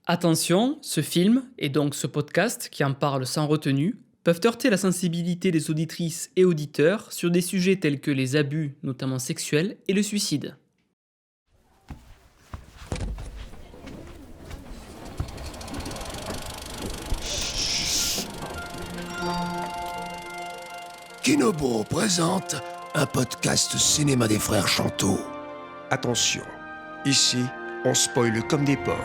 Attention, ce film, et donc ce podcast qui en parle sans retenue, peuvent heurter la sensibilité des auditrices et auditeurs sur des sujets tels que les abus, notamment sexuels, et le suicide. Kinobo présente un podcast cinéma des frères Chanteau. Attention, ici, on spoile comme des porcs.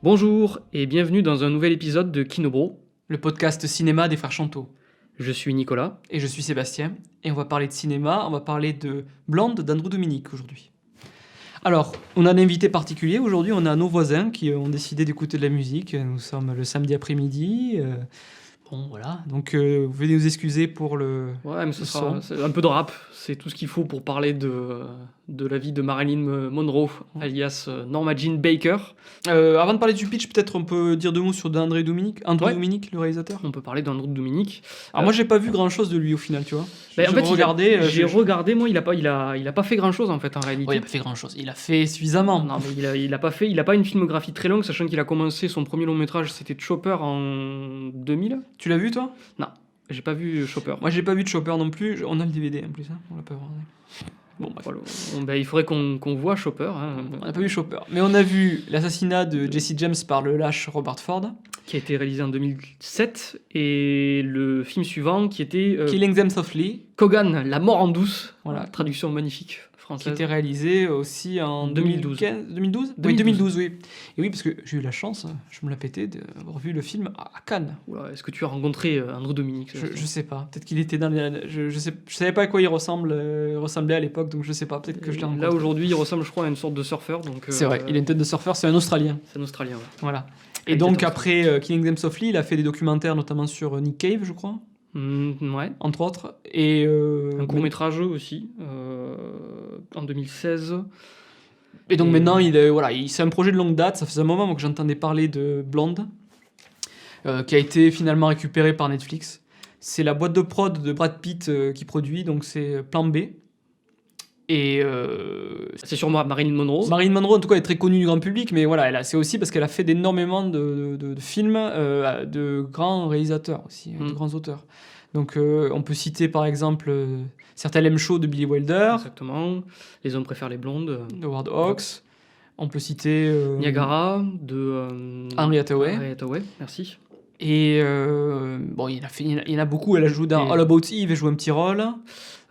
Bonjour et bienvenue dans un nouvel épisode de Kinobro, le podcast cinéma des frères Chanteau. Je suis Nicolas. Et je suis Sébastien, et on va parler de cinéma, on va parler de Blonde d'Andrew Dominik aujourd'hui. Alors, on a un invité particulier aujourd'hui, on a nos voisins qui ont décidé d'écouter de la musique, nous sommes le samedi après-midi, bon voilà, donc vous venez nous excuser pour le... Ouais, mais ce son. sera c'est un peu de rap, c'est tout ce qu'il faut pour parler de la vie de Marilyn Monroe, alias Norma Jean Baker. Avant de parler du pitch, peut-être on peut dire deux mots sur Andrew Dominik, Ouais. Dominik, le réalisateur. On peut parler d'Andrew Dominik. Alors moi j'ai pas vu grand-chose de lui au final, tu vois. En fait, j'ai j'ai regardé, moi, il a pas fait grand-chose en fait en réalité. Ouais, il a pas fait grand-chose, il a fait suffisamment. Non, mais il a pas une filmographie très longue, sachant qu'il a commencé son premier long métrage, c'était Chopper en 2000. Tu l'as vu toi? Non, j'ai pas vu Chopper. Moi j'ai pas vu de Chopper non plus, on a le DVD en plus, hein. On l'a pas regardé. Bon, bref. Voilà. Il faudrait qu'on voit Chopper. Hein, On n'a pas vu Chopper, mais on a vu l'assassinat de Jesse James par le lâche Robert Ford. qui a été réalisé en 2007, et le film suivant qui était Killing Them Softly, Kogan, La mort en douce. Voilà. Traduction magnifique qui française. était réalisé aussi en 2012. 2012. Oui, 2012, oui. Et oui, parce que j'ai eu la chance, je me l'ai pété, d'avoir vu le film à Cannes. Oula, est-ce que tu as rencontré Andrew Dominik Je sais pas, peut-être qu'il était dans les... Je savais pas à quoi il ressemblait à l'époque, donc je sais pas, peut-être que je l'ai rencontré. Là aujourd'hui, il ressemble, je crois, à une sorte de surfeur. Donc, C'est vrai, il a une tête de surfeur, c'est un Australien. C'est un Australien, ouais. Voilà. Il Et donc était après Killing Them Softly, il a fait des documentaires, notamment sur Nick Cave, je crois. Ouais. Entre autres, et Un court-métrage aussi, en 2016. Et donc maintenant, c'est un projet de longue date. Ça faisait un moment moi, que j'entendais parler de Blonde, qui a été finalement récupéré par Netflix. C'est la boîte de prod de Brad Pitt qui produit, donc c'est Plan B. Et C'est sur Marilyn Monroe. Marilyn Monroe, en tout cas, est très connue du grand public, mais voilà, c'est aussi parce qu'elle a fait énormément de films de grands réalisateurs aussi, de grands auteurs. Donc on peut citer par exemple Certains l'aiment chaud de Billy Wilder, Exactement. Les hommes préfèrent les blondes. de Howard Hawks. On peut citer Niagara de Henry Hathaway. Henry Hathaway, merci. Et bon, il y en a beaucoup. Elle a joué dans All About Eve, elle joue un petit rôle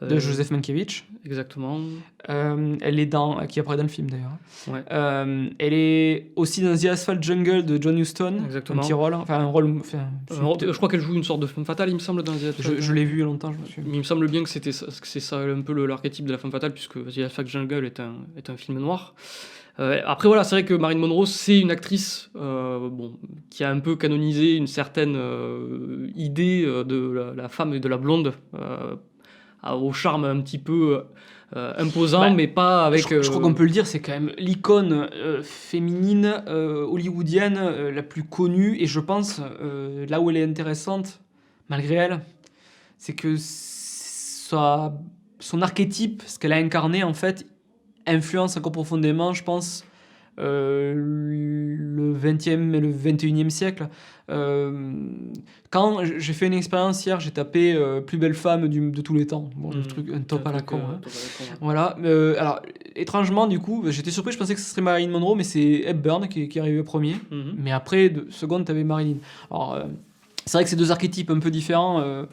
de Joseph Mankiewicz. Exactement. Elle est qui apparaît dans le film d'ailleurs. Ouais. Elle est aussi dans The Asphalt Jungle de John Huston. Exactement. Un petit rôle, enfin un rôle. Je crois qu'elle joue une sorte de femme fatale, il me semble, dans The Asphalt. Je l'ai vu il y a longtemps. Il me semble bien que c'est ça un peu l'archétype de la femme fatale, puisque The Asphalt Jungle est un film noir. Après voilà, c'est vrai que Marilyn Monroe, c'est une actrice qui a un peu canonisé une certaine idée de la femme et de la blonde, au charme un petit peu imposant, mais pas avec... Je crois qu'on peut le dire, c'est quand même l'icône féminine hollywoodienne la plus connue, et je pense là où elle est intéressante, malgré elle, c'est que son archétype, ce qu'elle a incarné en fait, influence encore profondément, je pense, le 20e et le 21e siècle. Quand j'ai fait une expérience hier, j'ai tapé plus belle femme de tous les temps. Bon, le truc, un top à la con. Hein. Voilà. Alors, étrangement, du coup, j'étais surpris, je pensais que ce serait Marilyn Monroe, mais c'est Hepburn qui est arrivé premier. Mais après, de seconde, t'avais Marilyn. Alors, c'est vrai que c'est deux archétypes un peu différents.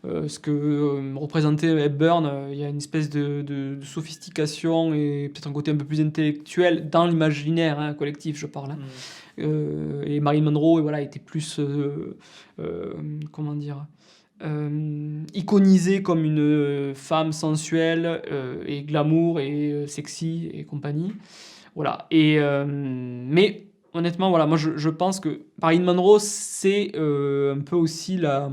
Ce que représentait Hepburn, il y a une espèce de sophistication et peut-être un côté un peu plus intellectuel dans l'imaginaire collectif, je parle. Et Marilyn Monroe, voilà, était plus, comment dire, iconisée comme une femme sensuelle et glamour et sexy et compagnie. Voilà. Mais honnêtement, voilà, moi je pense que Marilyn Monroe, c'est un peu aussi la...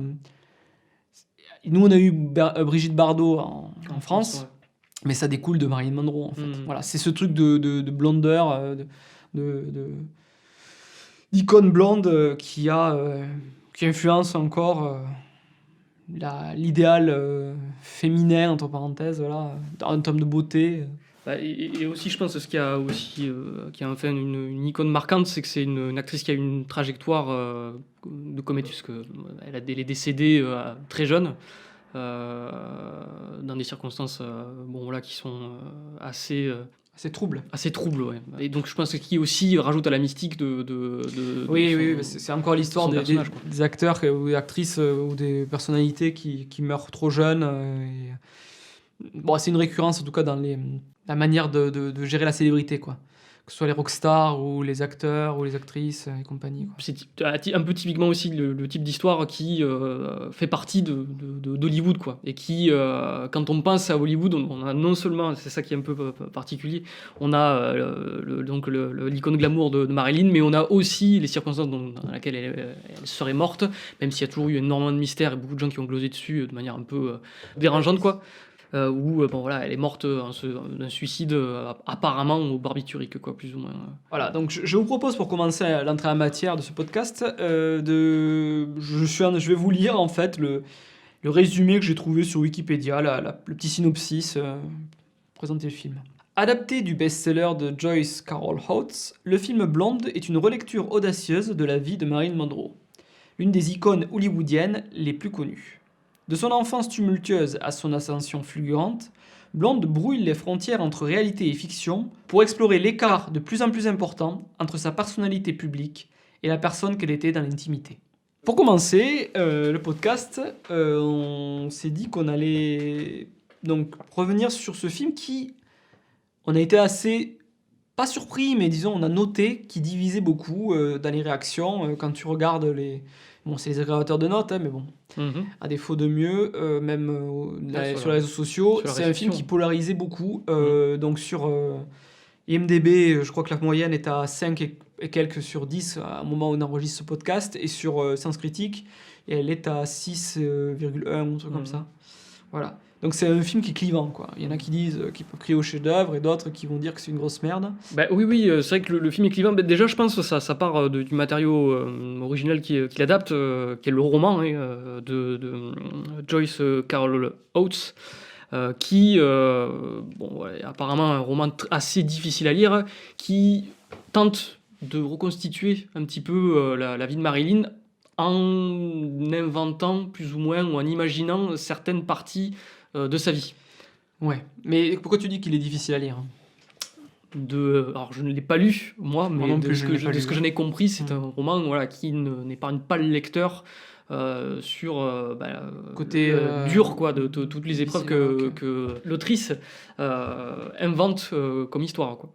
Nous, on a eu Brigitte Bardot en France, ouais. Mais ça découle de Marilyn Monroe, en fait. Voilà, c'est ce truc de blondeur, d'icône blonde qui influence encore l'idéal féminin, entre parenthèses, voilà, en termes de beauté. Et aussi, je pense, ce qui a aussi qui a fait une icône marquante, c'est que c'est une actrice qui a une trajectoire de comédie, parce elle est décédée très jeune, dans des circonstances qui sont C'est trouble. assez troubles. Ouais. Et donc, je pense que ce qui aussi rajoute à la mystique Oui, c'est encore l'histoire son personnage, quoi. des acteurs ou des actrices ou des personnalités qui meurent trop jeunes. Bon, c'est une récurrence en tout cas dans la manière de gérer la célébrité, quoi. Que ce soit les rockstars ou les acteurs ou les actrices et compagnie, quoi. C'est un peu typiquement aussi le type d'histoire qui fait partie d'Hollywood, quoi. Et qui, quand on pense à Hollywood, on a non seulement, c'est ça qui est un peu particulier, on a l'icône glamour de Marilyn, mais on a aussi les circonstances dans lesquelles elle serait morte, même s'il y a toujours eu énormément de mystères et beaucoup de gens qui ont glosé dessus de manière un peu dérangeante, quoi. Où elle est morte d'un suicide apparemment au barbiturique, quoi, plus ou moins. Voilà, donc je vous propose pour commencer l'entrée en matière de ce podcast, je vais vous lire en fait le résumé que j'ai trouvé sur Wikipédia, le petit synopsis, présenter le film. Adapté du best-seller de Joyce Carol Oates, le film Blonde est une relecture audacieuse de la vie de Marilyn Monroe, l'une des icônes hollywoodiennes les plus connues. De son enfance tumultueuse à son ascension fulgurante, Blonde brouille les frontières entre réalité et fiction pour explorer l'écart de plus en plus important entre sa personnalité publique et la personne qu'elle était dans l'intimité. Pour commencer le podcast, on s'est dit qu'on allait donc revenir sur ce film qui, on a été assez, pas surpris, mais disons on a noté qu'il divisait beaucoup dans les réactions quand tu regardes les... Bon, c'est les agrégateurs de notes, mais bon, à défaut de mieux, même sur les réseaux sociaux, c'est un film qui polarisait beaucoup. Donc sur IMDb, je crois que la moyenne est à 5 et quelques sur 10 à un moment où on enregistre ce podcast, et sur Sens Critique, elle est à 6,1 ou un truc comme ça. Voilà. Donc c'est un film qui est clivant, quoi. Il y en a qui disent qu'il peut crier au chef-d'œuvre et d'autres qui vont dire que c'est une grosse merde. Oui, c'est vrai que le film est clivant. Déjà, je pense que ça part du matériau original qu'il adapte, qui est le roman de Joyce Carol Oates, qui est apparemment un roman assez difficile à lire, qui tente de reconstituer un petit peu la vie de Marilyn en inventant plus ou moins ou en imaginant certaines parties de sa vie. Ouais, mais pourquoi tu dis qu'il est difficile à lire ? Alors je ne l'ai pas lu, moi, mais de ce que j'en ai compris, c'est un roman qui n'épargne pas le lecteur sur côté dur, quoi, de toutes les épreuves que l'autrice invente comme histoire, quoi.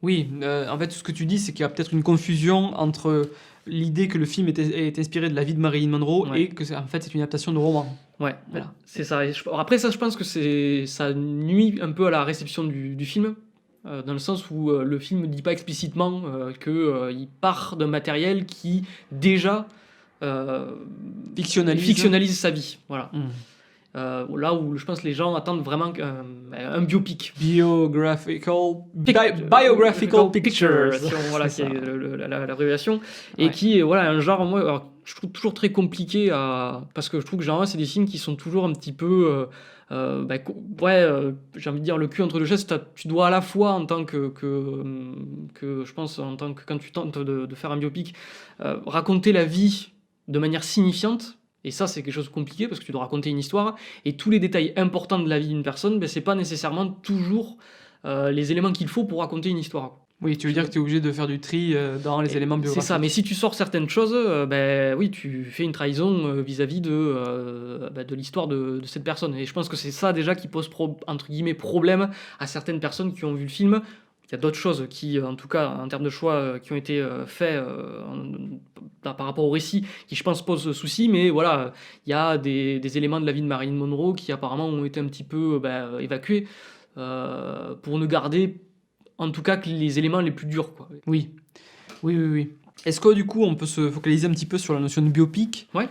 Oui, en fait, ce que tu dis, c'est qu'il y a peut-être une confusion entre l'idée que le film est inspiré de la vie de Marilyn Monroe et que en fait c'est une adaptation de roman. Ouais, voilà. C'est ça. Après ça, je pense que ça nuit un peu à la réception du film, dans le sens où le film ne dit pas explicitement qu'il part d'un matériel qui déjà fictionnalise sa vie. Voilà. Là où je pense que les gens attendent vraiment un biopic. Biographical Pictures. Voilà, qui est la révélation. Et qui est un genre, moi, alors, je trouve toujours très compliqué parce que je trouve que généralement, c'est des films qui sont toujours un petit peu. J'ai envie de dire le cul entre deux chaises. Tu dois à la fois, en tant que je pense, en tant que quand tu tentes de faire un biopic, raconter la vie de manière signifiante. Et ça, c'est quelque chose de compliqué parce que tu dois raconter une histoire et tous les détails importants de la vie d'une personne, c'est pas nécessairement toujours les éléments qu'il faut pour raconter une histoire. Oui, tu veux dire que tu es obligé de faire du tri dans les éléments biographiques. C'est ça, mais si tu sors certaines choses, tu fais une trahison vis-à-vis de l'histoire de cette personne. Et je pense que c'est ça déjà qui pose entre guillemets problème à certaines personnes qui ont vu le film. Il y a d'autres choses qui, en tout cas, en termes de choix qui ont été faits par rapport au récit, qui, je pense, posent souci. Mais voilà, il y a des éléments de la vie de Marilyn Monroe qui, apparemment, ont été un petit peu évacués pour ne garder, en tout cas, que les éléments les plus durs, quoi. Oui. Est-ce que, du coup, on peut se focaliser un petit peu sur la notion de biopic ? Ouais.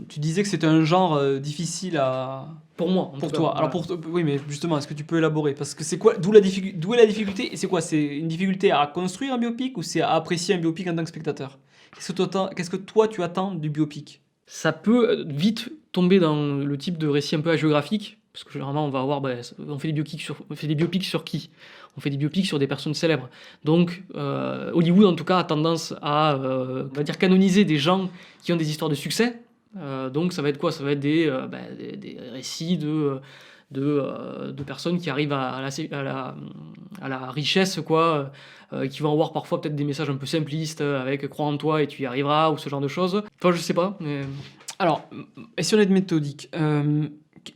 Tu disais que c'était un genre difficile à... Pour moi, pour toi. Voilà. Alors oui, mais justement, est-ce que tu peux élaborer ? Parce que c'est quoi ? D'où est la difficulté ? Et c'est quoi ? C'est une difficulté à construire un biopic ou c'est à apprécier un biopic en tant que spectateur ? Qu'est-ce que toi tu attends du biopic ? Ça peut vite tomber dans le type de récit un peu hagiographique. Parce que généralement, on va avoir, on fait des biopics sur qui? On fait des biopics sur des personnes célèbres. Donc, Hollywood, en tout cas, a tendance à, on va dire, canoniser des gens qui ont des histoires de succès. Donc, ça va être quoi? Ça va être des récits de personnes qui arrivent à la richesse, quoi, qui vont avoir parfois peut-être des messages un peu simplistes, avec « crois en toi et tu y arriveras » ou ce genre de choses. Enfin, je sais pas, mais... Alors, et si on est méthodique,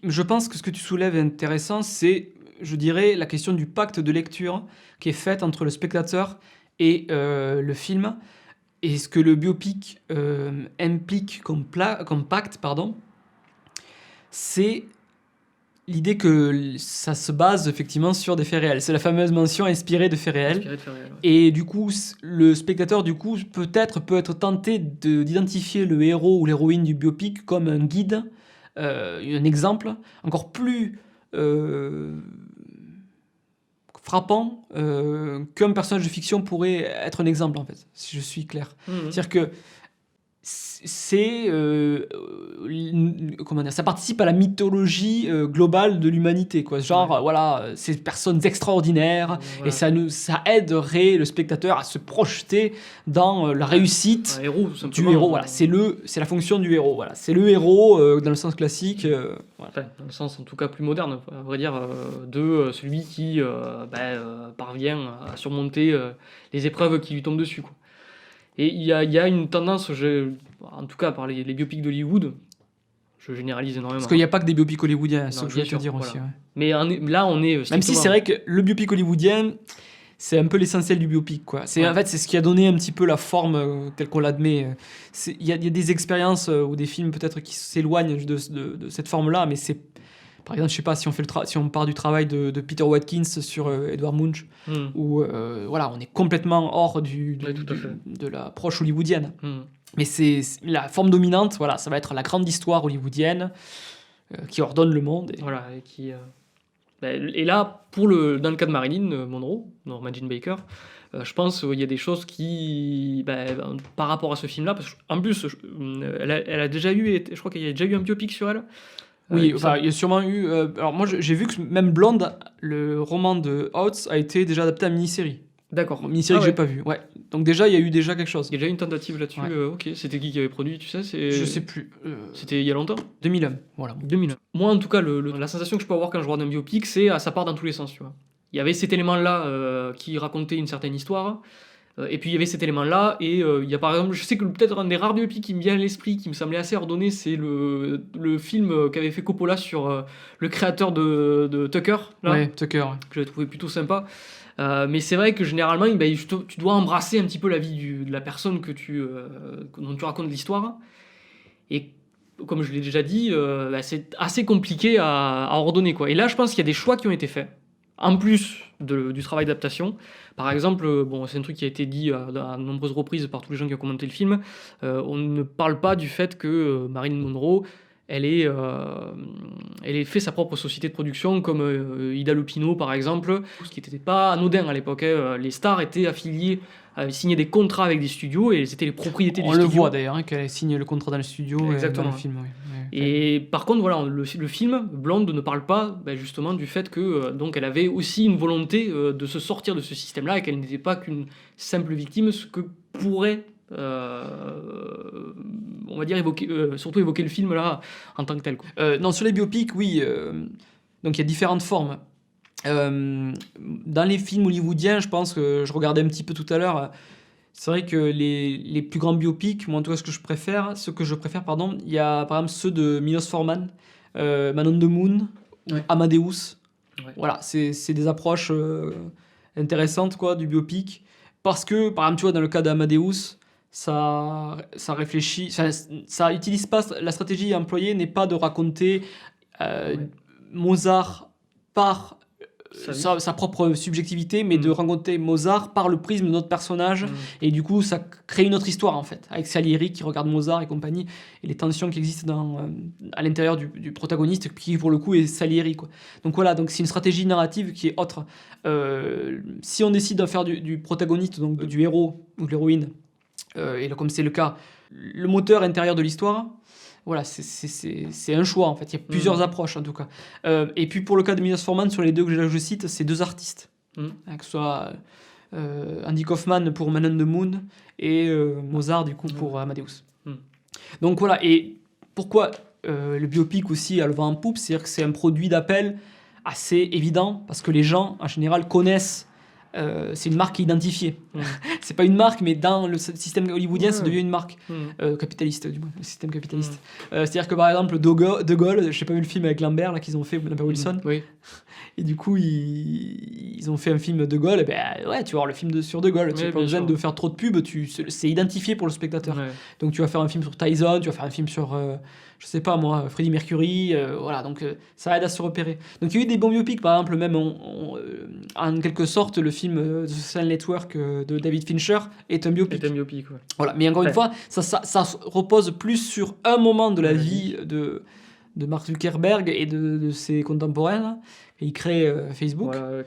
je pense que ce que tu soulèves est intéressant, c'est, je dirais, la question du pacte de lecture qui est faite entre le spectateur et le film, et ce que le biopic implique comme pacte, c'est l'idée que ça se base effectivement sur des faits réels. C'est la fameuse mention inspirée de faits réels. Ouais. Et du coup, le spectateur peut être tenté d'identifier le héros ou l'héroïne du biopic comme un guide, un exemple encore plus frappant qu'un personnage de fiction pourrait être un exemple, en fait, si je suis clair. C'est-à-dire que ça participe à la mythologie globale de l'humanité, quoi. Genre, voilà, ces personnes extraordinaires, et ça aiderait le spectateur à se projeter dans la réussite du héros. Voilà, c'est la fonction du héros. Voilà, c'est le héros dans le sens classique. Enfin, dans le sens en tout cas plus moderne, à vrai dire, de celui qui parvient à surmonter les épreuves qui lui tombent dessus, quoi. Et il y a une tendance, en tout cas par les biopics d'Hollywood, je généralise énormément. Parce qu'il n'y a pas que des biopics hollywoodiens, c'est ce que je veux te dire aussi. Ouais. Mais là, on est... Même si c'est vrai que le biopic hollywoodien, c'est un peu l'essentiel du biopic, quoi. En fait, c'est ce qui a donné un petit peu la forme telle qu'on l'admet. Il y a des expériences ou des films peut-être qui s'éloignent de cette forme-là, mais c'est... Par exemple, je sais pas, si on part du travail de Peter Watkins sur Edward Munch, où on est complètement hors de l'approche hollywoodienne. Mais c'est la forme dominante, voilà, ça va être la grande histoire hollywoodienne qui ordonne le monde. Voilà, et là, dans le cas de Marilyn Monroe, Norma Jean Baker, je pense qu'il y a des choses qui, par rapport à ce film-là, parce qu'en plus, elle a déjà eu, je crois qu'il y a déjà eu un biopic sur elle. Oui, il y a sûrement eu... alors moi, j'ai vu que même Blonde, le roman de Oates, a été déjà adapté à mini-série. D'accord. Mini-série que j'ai pas vue, ouais. Donc déjà, il y a eu quelque chose. Il y a déjà une tentative là-dessus, ok. C'était qui avait produit, tu sais? Je sais plus. C'était il y a longtemps? 2001, voilà. 2001. Moi, en tout cas, la sensation que je peux avoir quand je regarde un biopic, c'est ça part dans tous les sens, tu vois. Il y avait cet élément-là qui racontait une certaine histoire, et puis il y avait cet élément-là, et il y a par exemple, je sais que peut-être un des rares biopics qui me vient à l'esprit, qui me semblait assez ordonné, c'est le film qu'avait fait Coppola sur le créateur de Tucker, là, ouais, Tucker, que j'avais trouvé plutôt sympa. Mais c'est vrai que généralement, tu dois embrasser un petit peu la vie de la personne dont tu racontes l'histoire, et comme je l'ai déjà dit, c'est assez compliqué à ordonner, quoi. Et là, je pense qu'il y a des choix qui ont été faits, en plus du travail d'adaptation. Par exemple, c'est un truc qui a été dit à de nombreuses reprises par tous les gens qui ont commenté le film, on ne parle pas du fait que Marilyn Monroe, elle ait fait sa propre société de production, comme Ida Lupino par exemple, ce qui n'était pas anodin à l'époque. Les stars étaient affiliées, signaient des contrats avec des studios, et c'était les propriétés des studios. On le voit d'ailleurs, qu'elle signe le contrat dans le studio. Exactement. Dans le film, oui. Et par contre, voilà, le film, Blonde, ne parle pas justement du fait que donc elle avait aussi une volonté de se sortir de ce système-là, et qu'elle n'était pas qu'une simple victime, ce que pourrait... on va dire surtout évoquer le film là en tant que tel, quoi. Non, sur les biopics, oui, donc il y a différentes formes. Dans les films hollywoodiens, je pense que je regardais un petit peu tout à l'heure, c'est vrai que les plus grands biopics, moi en tout cas ce que je préfère, il y a par exemple ceux de Milos Forman, Man on the Moon, Amadeus. Voilà, c'est des approches intéressantes, quoi, du biopic, parce que par exemple tu vois, dans le cas d'Amadeus, ça réfléchit, ça utilise pas, la stratégie employée n'est pas de raconter Mozart par sa propre subjectivité, mais de raconter Mozart par le prisme de notre personnage, et du coup ça crée une autre histoire en fait, avec Salieri qui regarde Mozart et compagnie, et les tensions qui existent à l'intérieur du protagoniste, qui pour le coup est Salieri, quoi. Donc voilà, donc c'est une stratégie narrative qui est autre. Si on décide de faire du protagoniste, donc du héros ou de l'héroïne, et comme c'est le cas, le moteur intérieur de l'histoire, voilà, c'est un choix en fait. Il y a plusieurs approches en tout cas. Et puis pour le cas de Milos Forman, sur les deux que je cite, c'est 2 artistes. Que ce soit Andy Kaufman pour Man on the Moon et Mozart du coup pour Amadeus. Donc voilà, et pourquoi le biopic aussi a le vent en poupe, c'est-à-dire que c'est un produit d'appel assez évident, parce que les gens en général connaissent, c'est une marque identifiée. C'est pas une marque, mais dans le système hollywoodien, ça devient une marque capitaliste, du moins, le système capitaliste. C'est-à-dire que par exemple, De Gaulle, j'ai pas vu le film avec Lambert là, qu'ils ont fait, Lambert Wilson. Et du coup, ils ont fait un film De Gaulle, et ben ouais, tu vas voir le film sur De Gaulle, tu n'as pas besoin de faire trop de pub, c'est identifié pour le spectateur. Donc tu vas faire un film sur Tyson, tu vas faire un film sur, je sais pas moi, Freddie Mercury, voilà, donc ça aide à se repérer. Donc il y a eu des bons biopics, par exemple, même en quelque sorte, le film The Social Network de David Fincher est un biopic. Voilà, mais encore une fois, ça repose plus sur un moment de la vie de Mark Zuckerberg et de ses contemporains. Et il crée Facebook. Voilà,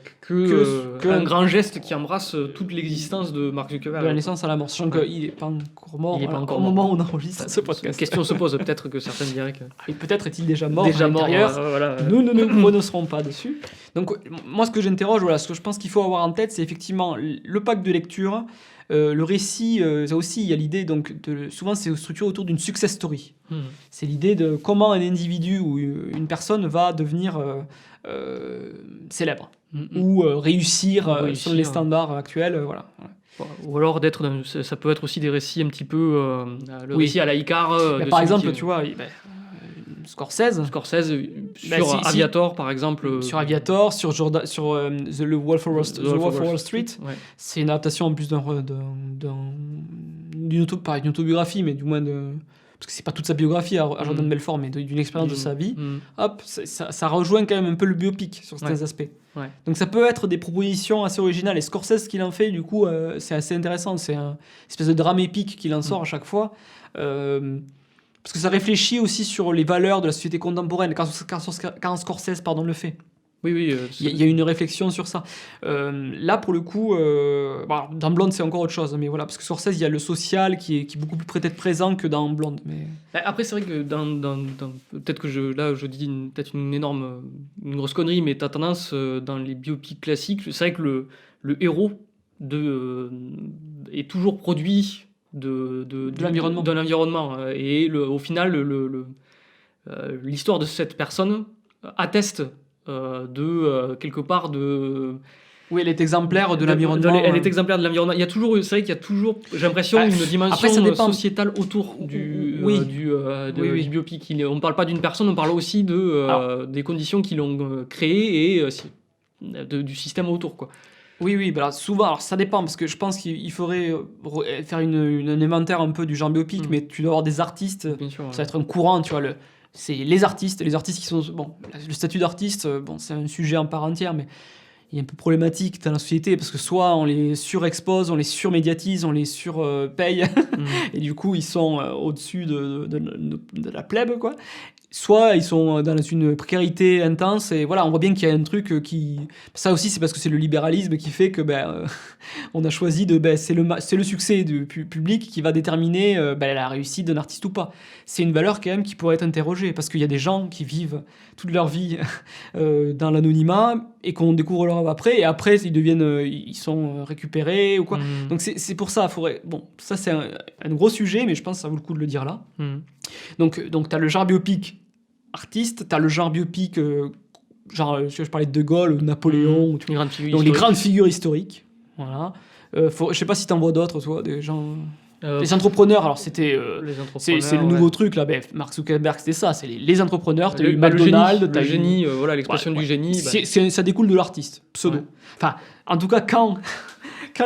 un grand geste qui embrasse toute l'existence de Mark Zuckerberg. De la naissance à la mort. Sachant qu'il n'est pas encore mort au moment où on enregistre ce podcast. La question se pose, peut-être que certains diraient que... Et peut-être est-il déjà mort à l'intérieur. Nous ne nous prononcerons pas dessus. Donc moi, ce que j'interroge, ce que je pense qu'il faut avoir en tête, c'est effectivement le pack de lecture. Le récit, ça aussi, il y a l'idée, donc, souvent c'est structuré autour d'une success story. C'est l'idée de comment un individu ou une personne va devenir célèbre ou réussir sur les standards actuels. Voilà. Ou alors ça peut être aussi des récits un petit peu récit à la Icar. Par exemple, tu vois, Scorsese sur Aviator par exemple. Sur Aviator, sur The Wolf of Wall Street. C'est une adaptation en plus d'une autobiographie, mais du moins parce que c'est pas toute sa biographie à Jordan Belfort, mais d'une expérience de sa vie. Hop, ça rejoint quand même un peu le biopic sur certains aspects. Donc ça peut être des propositions assez originales. Et Scorsese, ce qu'il en fait, du coup, c'est assez intéressant. C'est une espèce de drame épique qu'il en sort à chaque fois. Parce que ça réfléchit aussi sur les valeurs de la société contemporaine, quand Scorsese le fait. Il y a une réflexion sur ça. Là, pour le coup, dans Blonde, c'est encore autre chose. Mais voilà, parce que Scorsese, il y a le social qui est beaucoup plus peut-être présent que dans Blonde. Mais... Après, c'est vrai que peut-être que je dis peut-être une grosse connerie, mais t'as tendance, dans les biopics classiques, c'est vrai que le héros est toujours produit de l'environnement. Et au final, l'histoire de cette personne atteste quelque part de... Oui, elle est exemplaire de l'environnement. Elle est exemplaire de l'environnement. C'est vrai qu'il y a toujours, j'ai l'impression, une dimension sociétale autour du biopic. On ne parle pas d'une personne, on parle aussi des conditions qui l'ont créé et du système autour, quoi. Oui, bah souvent, alors ça dépend, parce que je pense qu'il faudrait faire un inventaire un peu du genre biopic, mais tu dois avoir des artistes, ça va être un courant, tu vois, c'est les artistes qui sont... Bon, le statut d'artiste, c'est un sujet en part entière, mais il est un peu problématique dans la société, parce que soit on les surexpose, on les surmédiatise, on les surpaye, et du coup ils sont au-dessus de la plèbe, quoi. Soit ils sont dans une précarité intense, et voilà, on voit bien qu'il y a un truc qui... Ça aussi, c'est parce que c'est le libéralisme qui fait que on a choisi c'est le succès du public qui va déterminer la réussite d'un artiste ou pas. C'est une valeur quand même qui pourrait être interrogée, parce qu'il y a des gens qui vivent toute leur vie dans l'anonymat et qu'on découvre leur après, et après ils sont récupérés ou quoi. Donc c'est pour ça, ça c'est un gros sujet, mais je pense que ça vaut le coup de le dire là. Donc t'as le genre biopic artiste, t'as le genre biopic je parlais de Gaulle ou de Napoléon, les grandes figures historiques. Voilà. Je sais pas si t'en vois d'autres, toi, des gens... les entrepreneurs, alors c'était c'est le nouveau truc là, Mark Zuckerberg, c'était ça, c'est les entrepreneurs, t'as eu McDonald's, t'as le génie, l'expression du génie. Ça découle de l'artiste, pseudo. Enfin, en tout cas, quand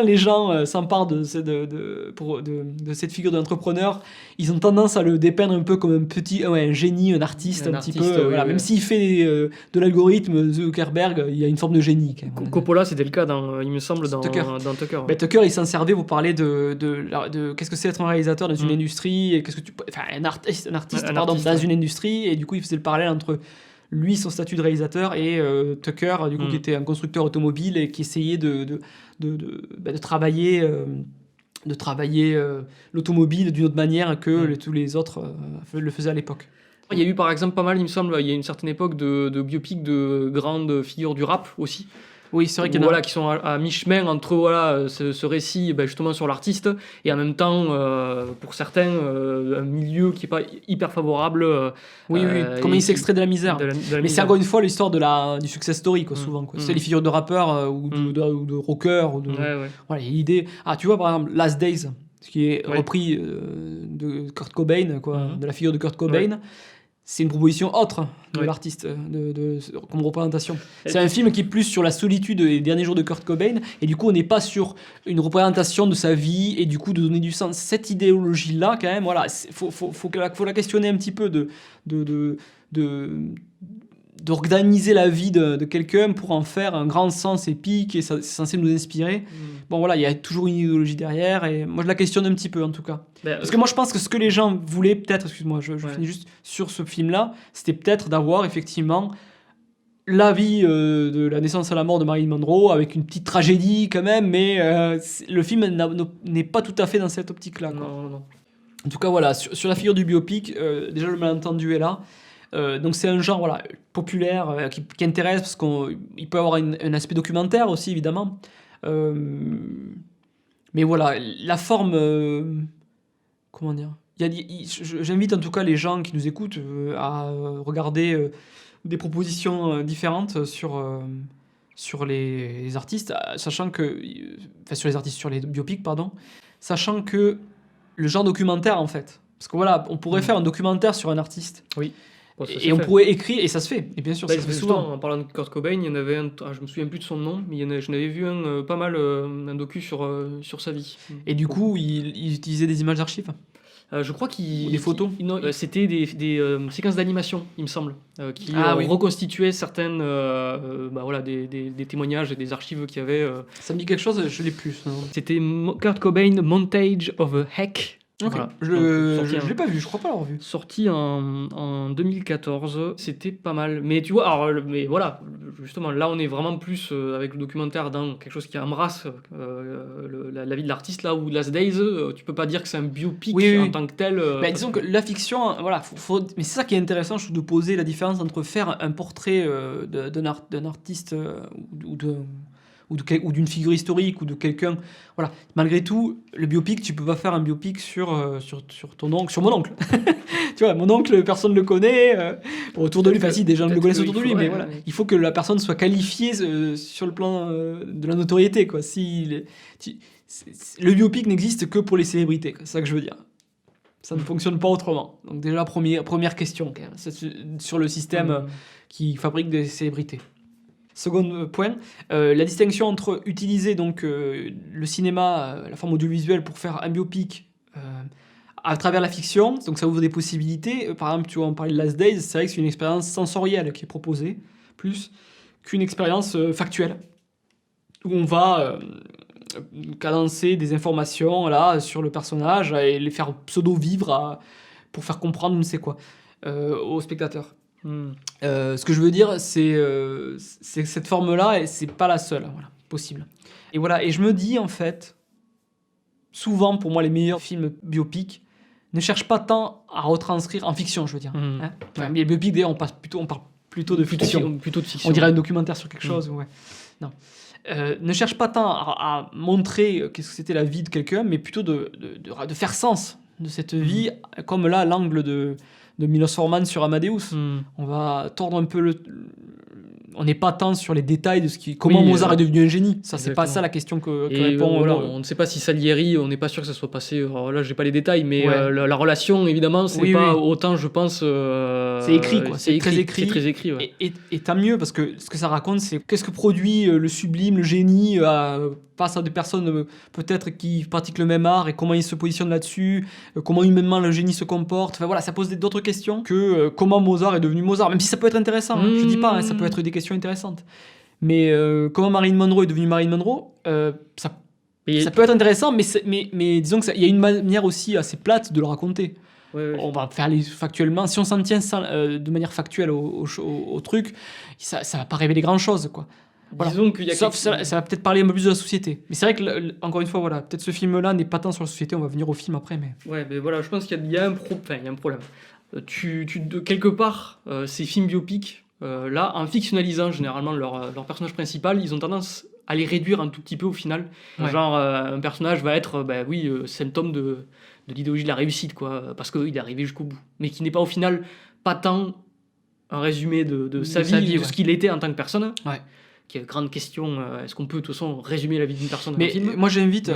les gens s'emparent de cette figure d'entrepreneur, ils ont tendance à le dépeindre un peu comme un génie, un artiste, un petit peu. Même s'il fait de l'algorithme, Zuckerberg, il y a une forme de génie. Quand même. Coppola, c'était le cas, il me semble, dans Tucker. Tucker, il s'en servait pour parler de qu'est-ce que c'est être un réalisateur dans une industrie, et un artiste dans une industrie, et du coup, il faisait le parallèle entre lui, son statut de réalisateur, et Tucker, du coup, qui était un constructeur automobile et qui essayait de travailler de travailler l'automobile d'une autre manière que tous les autres le faisaient à l'époque. Il y a eu par exemple pas mal, il me semble, il y a une certaine époque de biopics de grandes figures du rap aussi. Oui, c'est vrai qu'il y en a. Qui sont à mi-chemin entre ce récit justement sur l'artiste et en même temps, pour certains, un milieu qui n'est pas hyper favorable. Comment il s'extrait de la misère. Mais c'est encore une fois l'histoire du success story, quoi, souvent. Quoi. C'est les figures de rappeurs ou de rockers. Voilà, l'idée. Ah, tu vois, par exemple, Last Days, qui est repris de Kurt Cobain, quoi, de la figure de Kurt Cobain. C'est une proposition autre de l'artiste comme représentation. C'est un film qui est plus sur la solitude des derniers jours de Kurt Cobain, et du coup on n'est pas sur une représentation de sa vie et du coup de donner du sens. Cette idéologie-là, quand même, voilà, faut la questionner un petit peu d'organiser la vie de quelqu'un pour en faire un grand sens épique et c'est censé nous inspirer. Bon voilà, il y a toujours une idéologie derrière et moi je la questionne un petit peu en tout cas. Parce que moi je pense que ce que les gens voulaient peut-être, excuse-moi, je finis juste sur ce film-là, c'était peut-être d'avoir effectivement la vie de la naissance à la mort de Marilyn Monroe avec une petite tragédie quand même, mais le film n'est pas tout à fait dans cette optique-là. Quoi. Non. En tout cas voilà, sur la figure du biopic, déjà le malentendu est là. Donc c'est un genre populaire qui intéresse parce qu'il peut avoir un aspect documentaire aussi évidemment. Mais voilà, la forme, comment dire, j'invite en tout cas les gens qui nous écoutent à regarder des propositions différentes sur les artistes, sachant que, enfin sur les artistes, sur les biopics pardon, sachant que le genre documentaire en fait, parce que voilà, on pourrait faire un documentaire sur un artiste. Oui. Et on pourrait écrire, et ça se fait, et bien sûr, ça se fait souvent. En parlant de Kurt Cobain, il y en avait un, je me souviens plus de son nom, mais j'en avais vu pas mal, un docu sur sa vie. Et du coup, il utilisait des images d'archives je crois des photos c'était des séquences d'animation, il me semble, qui reconstituaient certaines, des témoignages et des archives qu'il y avait. Ça me dit quelque chose, je l'ai plus. C'était Kurt Cobain, Montage of a Heck. Okay. Voilà. Je l'ai pas vu, je crois pas l'avoir vu. Sorti en 2014, c'était pas mal. Mais tu vois, mais voilà, justement, là on est vraiment plus avec le documentaire dans quelque chose qui embrasse la vie de l'artiste, là où Last Days, tu peux pas dire que c'est un biopic en tant que tel. Disons que la fiction, voilà, mais c'est ça qui est intéressant, je trouve, de poser la différence entre faire un portrait d'un artiste ou d'une figure historique ou de quelqu'un. Voilà. Malgré tout, le biopic, tu peux pas faire un biopic sur ton oncle, sur mon oncle. Tu vois, mon oncle, personne ne le connaît. Autour de lui, enfin si, des gens le connaissent autour de lui, mais voilà. Il faut que la personne soit qualifiée sur le plan de la notoriété, quoi. Le biopic n'existe que pour les célébrités, c'est ça que je veux dire. Ça ne fonctionne pas autrement. Donc déjà, première question, quand même, sur le système qui fabrique des célébrités. Second point, la distinction entre utiliser donc le cinéma, la forme audiovisuelle pour faire un biopic à travers la fiction, donc ça ouvre des possibilités. Par exemple, tu vois, on parlait de Last Days, c'est vrai que c'est une expérience sensorielle qui est proposée, plus qu'une expérience factuelle, où on va cadencer des informations là, sur le personnage et les faire pseudo-vivre pour faire comprendre ne sais quoi au spectateur. Ce que je veux dire, c'est cette forme-là, et c'est pas la seule, voilà, possible. Et voilà, et je me dis en fait, souvent pour moi les meilleurs films biopics ne cherchent pas tant à retranscrire en fiction, je veux dire. Mais les biopics, d'ailleurs, on parle plutôt de fiction. Plutôt de fiction. On dirait un documentaire sur quelque chose, ouais. Non. Ne cherche pas tant à montrer qu'est-ce que c'était la vie de quelqu'un, mais plutôt de faire sens de cette vie, comme là l'angle de Milos Forman sur Amadeus. On va tordre un peu on n'est pas tant sur les détails de comment Mozart est devenu un génie. Ça, c'est pas ça la question que répond. Voilà, on ne sait pas si Salieri, on n'est pas sûr que ça soit passé. Alors là, j'ai pas les détails, mais la relation, évidemment, c'est pas autant, je pense. C'est écrit, quoi. C'est très écrit. C'est très écrit, ouais. Et tant mieux, parce que ce que ça raconte, c'est qu'est-ce que produit le sublime, le génie, face à des personnes peut-être qui pratiquent le même art et comment ils se positionnent là-dessus, comment humainement le génie se comporte. Enfin voilà, ça pose d'autres questions que comment Mozart est devenu Mozart, même si ça peut être intéressant. Je dis pas, ça peut être des questions intéressantes. Mais comment Marilyn Monroe est devenue Marilyn Monroe, ça peut être intéressant, mais disons qu'il y a une manière aussi assez plate de le raconter. Ouais. On va faire factuellement. Si on s'en tient de manière factuelle au truc, ça va pas révéler grand-chose, quoi. Voilà. Disons qu'il y a Sauf ça va peut-être parler un peu plus de la société. Mais c'est vrai que, encore une fois, voilà, peut-être ce film-là n'est pas tant sur la société, on va venir au film après. Mais... Ouais, mais voilà, je pense qu'il y a un problème. Quelque part, ces films biopics, là, en fictionnalisant généralement leur personnage principal, ils ont tendance à les réduire un tout petit peu au final. Ouais. Genre, un personnage va être, symptôme de l'idéologie de la réussite, quoi, parce qu'il est arrivé jusqu'au bout. Mais qui n'est pas au final, pas tant un résumé de sa vie, de ce qu'il était en tant que personne. Ouais. Qui est une grande question, est-ce qu'on peut de toute façon résumer la vie d'une personne dans un Mais film ? moi j'invite,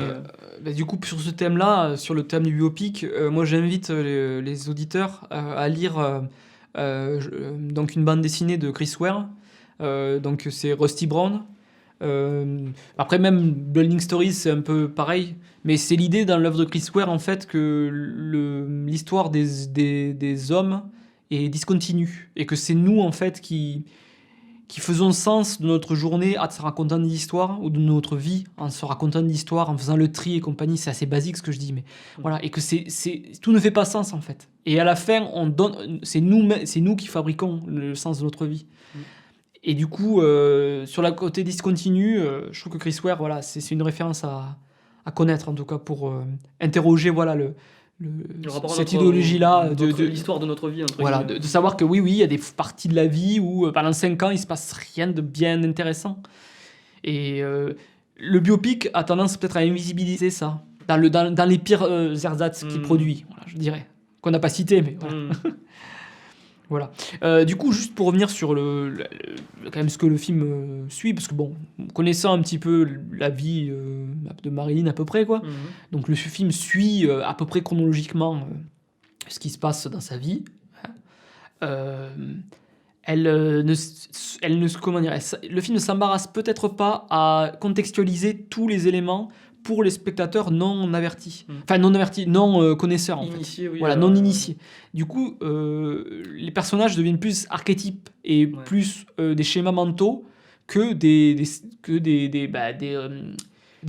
du coup sur ce thème-là, sur le thème du biopic, moi j'invite les auditeurs à lire donc une bande dessinée de Chris Ware, donc c'est Rusty Brown. Après même Building Stories c'est un peu pareil, mais c'est l'idée dans l'œuvre de Chris Ware en fait que l'histoire des hommes est discontinue et que c'est nous en fait qui faisons sens de notre journée en se racontant des histoires ou de notre vie en se racontant des histoires, en faisant le tri et compagnie. C'est assez basique ce que je dis, mais voilà. Et que tout ne fait pas sens en fait. Et à la fin, c'est nous qui fabriquons le sens de notre vie. Et du coup, sur la côté discontinu, je trouve que Chris Ware, voilà, c'est une référence à connaître en tout cas pour interroger voilà cette idéologie-là de l'histoire de notre vie. Voilà, de savoir que oui, il y a des parties de la vie où pendant 5 ans, il se passe rien de bien intéressant. Et le biopic a tendance peut-être à invisibiliser ça dans les pires ersatz qu'il produit, voilà, je dirais. Qu'on n'a pas cité, mais voilà. Voilà. Du coup, juste pour revenir sur quand même ce que le film suit, parce que bon, connaissant un petit peu la vie de Marilyn à peu près, quoi. Donc le film suit à peu près chronologiquement ce qui se passe dans sa vie. Le film ne s'embarrasse peut-être pas à contextualiser tous les éléments pour les spectateurs non avertis. Enfin, non avertis, non connaisseurs, en fait. Oui, voilà, non initiés. Du coup, les personnages deviennent plus archétypes et plus des schémas mentaux que des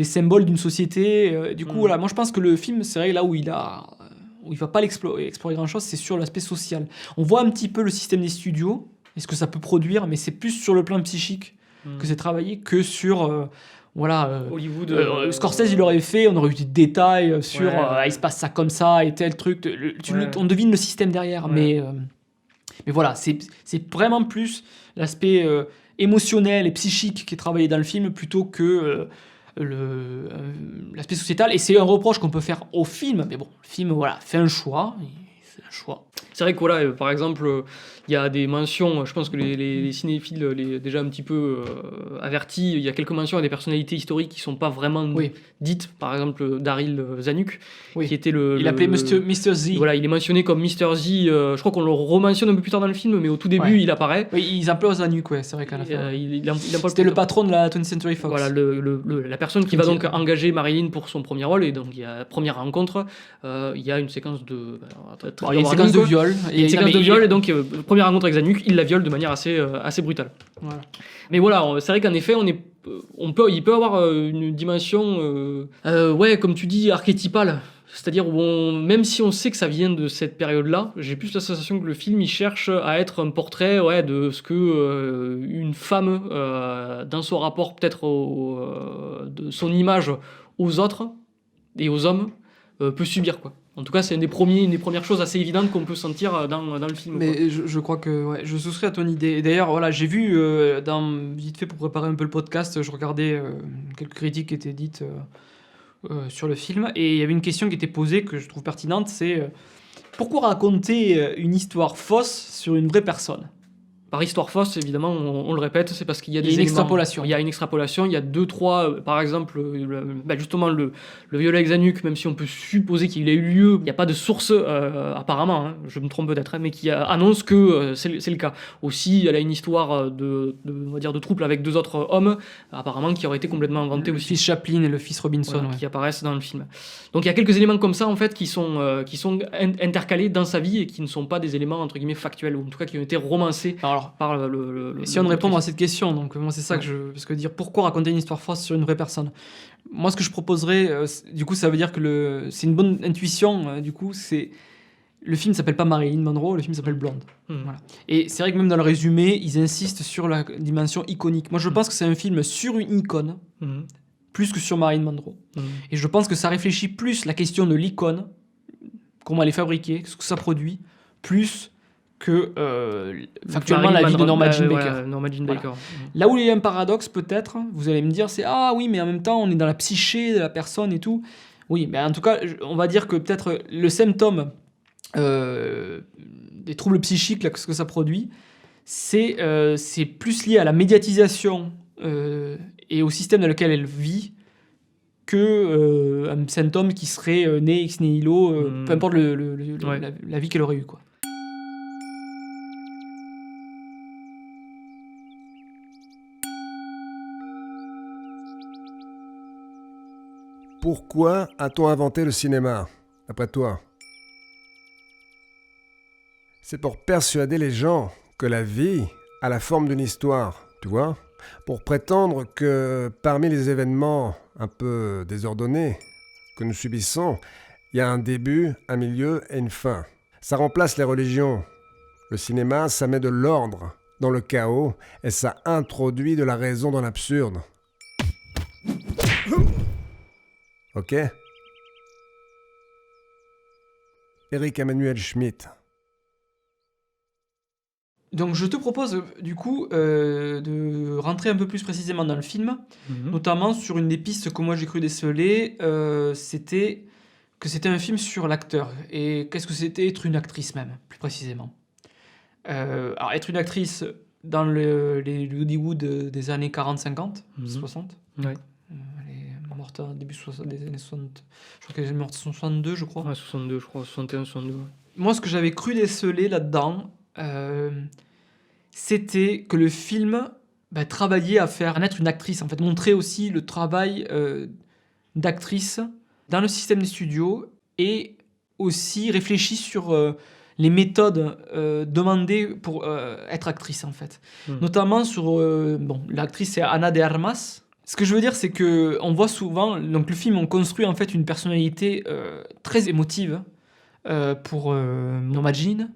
symboles d'une société. Du coup, voilà, moi, je pense que le film, c'est vrai, là où il va pas explorer grand-chose, c'est sur l'aspect social. On voit un petit peu le système des studios et ce que ça peut produire, mais c'est plus sur le plan psychique que c'est travaillé que sur... Hollywood. Scorsese, il aurait fait, on aurait eu des détails sur il se passe ça comme ça et tel truc. On devine le système derrière, mais voilà, c'est vraiment plus l'aspect émotionnel et psychique qui est travaillé dans le film plutôt que l'aspect sociétal. Et c'est un reproche qu'on peut faire au film, mais bon, le film fait un choix. C'est vrai que voilà, par exemple, il y a des mentions, je pense que les cinéphiles, déjà un petit peu avertis, il y a quelques mentions à des personnalités historiques qui ne sont pas vraiment dites. Par exemple, Daryl Zanuck, qui était il appelait Mr. Z. Voilà, il est mentionné comme Mr. Z. Je crois qu'on le rementionne un peu plus tard dans le film, mais au tout début, il apparaît. Oui, ils appelaient Zanuck, c'est vrai qu'à la fin. C'était le patron de la 20th Century Fox. Voilà, la personne qui va donc engager Marilyn pour son premier rôle, et donc il y a la première rencontre, il y a une séquence de... il y a une séquence de viol. Et donc première rencontre avec Zanuck, il la viole de manière assez brutale. Voilà. Mais voilà, c'est vrai qu'en effet, il peut avoir une dimension, comme tu dis, archétypale. C'est-à-dire où même si on sait que ça vient de cette période-là, j'ai plus la sensation que le film il cherche à être un portrait de ce que une femme, dans son rapport peut-être de son image aux autres et aux hommes, peut subir, quoi. En tout cas, c'est une des premières choses assez évidentes qu'on peut sentir dans le film. Mais je crois que je souscris à ton idée. Et d'ailleurs, voilà, j'ai vu, vite fait pour préparer un peu le podcast, je regardais quelques critiques qui étaient dites sur le film. Et il y avait une question qui était posée que je trouve pertinente, c'est pourquoi raconter une histoire fausse sur une vraie personne ? Par histoire fausse, évidemment, on le répète, c'est parce qu'il y a une extrapolation. Il y a une extrapolation, il y a 2-3, par exemple, justement le viol avec Zanuck, même si on peut supposer qu'il a eu lieu, il n'y a pas de source, apparemment, je me trompe peut-être, mais qui annonce que c'est le cas. Aussi, elle a une histoire on va dire, de trouble avec 2 autres hommes, apparemment, qui auraient été complètement inventés aussi. Le fils Chaplin et le fils Robinson. Voilà, qui apparaissent dans le film. Donc il y a quelques éléments comme ça, en fait, qui sont intercalés dans sa vie et qui ne sont pas des éléments, entre guillemets, factuels, ou en tout cas qui ont été romancés. Alors, par si on répond à cette question, donc moi c'est ça parce que dire pourquoi raconter une histoire fausse sur une vraie personne. Moi ce que je proposerais, du coup ça veut dire que c'est une bonne intuition, du coup c'est le film s'appelle pas Marilyn Monroe, le film s'appelle Blonde. Mhm. Voilà. Et c'est vrai que même dans le résumé, ils insistent sur la dimension iconique. Moi, je pense que c'est un film sur une icône, Mhm. plus que sur Marilyn Monroe. Mhm. Et je pense que ça réfléchit plus la question de l'icône, comment elle est fabriquée, ce que ça produit, plus que factuellement la vie de Norma Jean Baker. Voilà, Norma Jean Voilà. Baker. Là où il y a un paradoxe peut-être, vous allez me dire, c'est ah oui, mais en même temps on est dans la psyché de la personne et tout. Oui, mais en tout cas, on va dire que peut-être le symptôme des troubles psychiques, là, ce que ça produit, c'est plus lié à la médiatisation et au système dans lequel elle vit que un symptôme qui serait né ex nihilo, peu importe Ouais. la vie qu'elle aurait eue, quoi. Pourquoi a-t-on inventé le cinéma, d'après toi? C'est pour persuader les gens que la vie a la forme d'une histoire, tu vois? Pour prétendre que parmi les événements un peu désordonnés que nous subissons, il y a un début, un milieu et une fin. Ça remplace les religions. Le cinéma, ça met de l'ordre dans le chaos et ça introduit de la raison dans l'absurde. Ok? Eric Emmanuel Schmitt. Donc je te propose du coup de rentrer un peu plus précisément dans le film, notamment sur une des pistes que moi j'ai cru déceler, c'était que c'était un film sur l'acteur. Et qu'est-ce que c'était être une actrice même, plus précisément. Alors être une actrice dans les Hollywood des années 40-50, 60. Ouais. Elle est morte au début des années 60. Je crois qu'elle est morte en 62, je crois. Ouais, 62, je crois, 61, 62. Ouais. Moi, ce que j'avais cru déceler là-dedans, c'était que le film travaillait à faire naître une actrice, en fait, montrer aussi le travail d'actrice dans le système des studios et aussi réfléchir sur les méthodes demandées pour être actrice, en fait. Notamment sur... l'actrice, c'est Ana de Armas. Ce que je veux dire, c'est que on voit souvent... Donc, le film, on construit, en fait, une personnalité très émotive pour Norma Jean.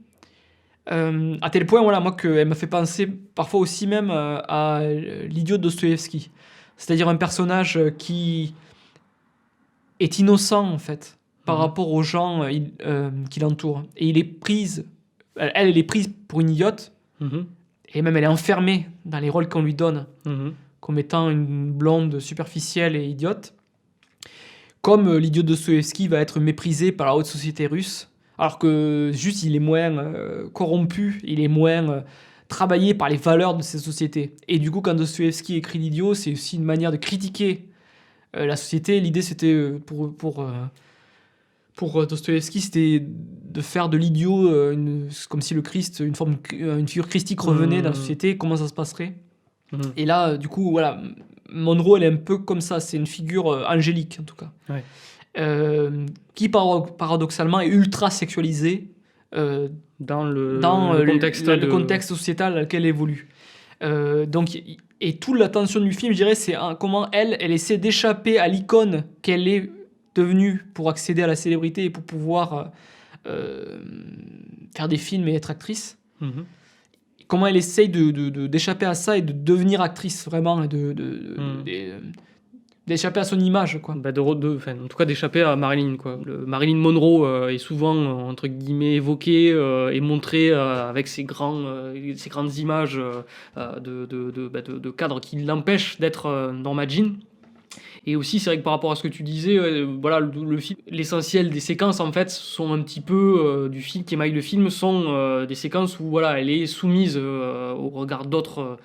À tel point, voilà, moi, qu'elle m'a fait penser parfois aussi même à l'idiot de Dostoïevski. C'est-à-dire un personnage qui est innocent, en fait, par rapport aux gens qui l'entourent. Et elle est prise pour une idiote, et même elle est enfermée dans les rôles qu'on lui donne, comme étant une blonde superficielle et idiote. Comme l'idiot de Dostoïevski va être méprisé par la haute société russe, alors que juste il est moins corrompu, il est moins travaillé par les valeurs de cette société. Et du coup, quand Dostoïevski écrit l'idiot, c'est aussi une manière de critiquer la société. L'idée, c'était pour Dostoïevski, c'était de faire de l'idiot comme si le Christ, une figure christique revenait dans la société. Comment ça se passerait? Et là, du coup, voilà, Monroe, elle est un peu comme ça. C'est une figure angélique, en tout cas. Ouais. Qui paradoxalement est ultra sexualisée dans le contexte sociétal dans lequel elle évolue. Et toute l'attention du film, je dirais, c'est comment elle essaie d'échapper à l'icône qu'elle est devenue pour accéder à la célébrité et pour pouvoir faire des films et être actrice. Comment elle essaye d'échapper à ça et de devenir actrice, vraiment, d'échapper à son image, quoi. En tout cas, d'échapper à Marilyn, quoi. Marilyn Monroe est souvent, entre guillemets, évoquée et montrée avec ces grandes images de cadres qui l'empêchent d'être Norma Jean. Et aussi, c'est vrai que par rapport à ce que tu disais, voilà, le film, l'essentiel des séquences, en fait, sont un petit peu du film qui émaille le film, sont des séquences où voilà, elle est soumise au regard d'autres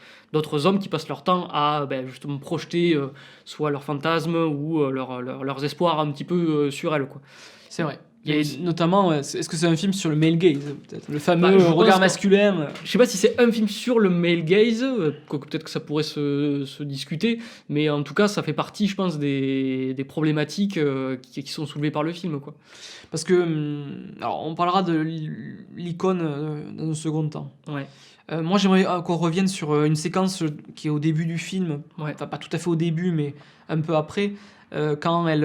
hommes qui passent leur temps à justement projeter soit leurs fantasmes ou leurs espoirs un petit peu sur elle, quoi. C'est vrai. Il y a notamment, est-ce que c'est un film sur le male gaze, peut-être, le fameux je regard pense masculin? Je sais pas si c'est un film sur le male gaze, peut-être que ça pourrait se discuter, mais en tout cas, ça fait partie, je pense, des problématiques qui sont soulevées par le film, quoi. Parce que, alors, on parlera de l'icône dans un second temps. Ouais. Moi, j'aimerais qu'on revienne sur une séquence qui est au début du film, enfin pas tout à fait au début, mais un peu après, quand elle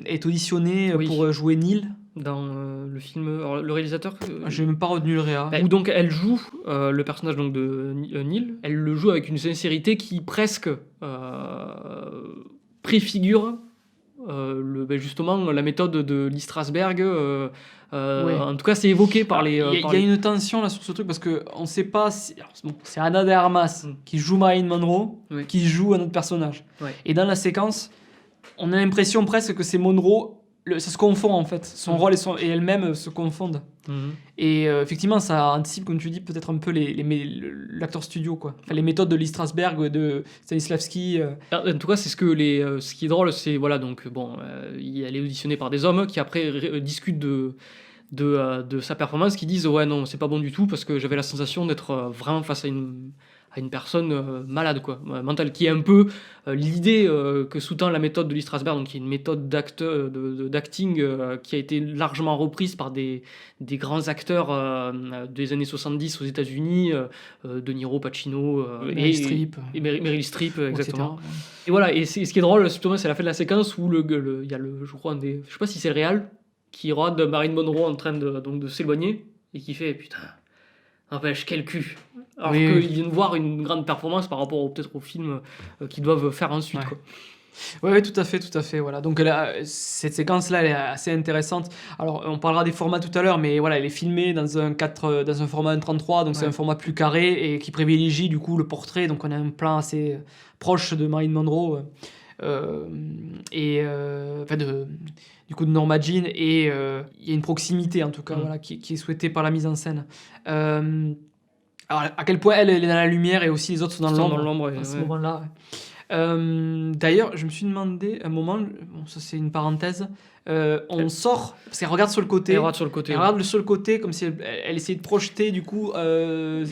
est auditionnée pour jouer Neil. Dans le film, alors, le réalisateur... J'ai même pas retenu le réa. Où donc elle joue le personnage donc, de Neil, elle le joue avec une sincérité qui presque préfigure justement la méthode de Lee Strasberg. En tout cas, c'est évoqué par les... Il y a une tension là sur ce truc parce qu'on sait pas si... Alors, c'est Ana de Armas qui joue Marilyn Monroe, qui joue un autre personnage. Et dans la séquence, on a l'impression presque que c'est Monroe... ça se confond en fait, son rôle et elle-même se confondent. Et effectivement, ça anticipe, comme tu dis, peut-être un peu l'acteur studio, quoi. Enfin, les méthodes de Lee Strasberg, de Stanislavski. En tout cas, c'est ce qui est drôle, c'est voilà, donc bon, elle est auditionnée par des hommes qui après discutent de sa performance, qui disent ouais non, c'est pas bon du tout parce que j'avais la sensation d'être vraiment face à une personne malade, quoi, mentale, qui est un peu l'idée que sous-tend la méthode de Lee Strasberg, donc qui est une méthode d'acting qui a été largement reprise par des grands acteurs des années 70 aux États-Unis, De Niro, Pacino, Meryl Streep. Et Meryl Streep, exactement. Etc. Et voilà, et ce qui est drôle, justement, c'est la fin de la séquence où il y a je crois, je sais pas si c'est le réal, qui regarde Marilyn Monroe en train de s'éloigner et qui fait putain. N'empêche, quel cul. Alors qu'ils viennent voir une grande performance par rapport peut-être aux films qu'ils doivent faire ensuite. Oui, tout à fait. Voilà. Donc cette séquence-là, elle est assez intéressante. Alors, on parlera des formats tout à l'heure, mais voilà, elle est filmée dans un format 1.33, donc c'est un format plus carré et qui privilégie du coup le portrait. Donc on a un plan assez proche de Marilyn Monroe du coup de Norma Jean, et il y a une proximité en tout cas voilà, qui est souhaitée par la mise en scène. Alors à quel point elle est dans la lumière et aussi les autres sont dans l'ombre à ce moment-là. D'ailleurs, je me suis demandé un moment, bon, ça c'est une parenthèse, on sort, parce qu'elle regarde sur le côté. Elle regarde sur le côté. Elle regarde sur le côté comme si elle essayait de projeter du coup. Elle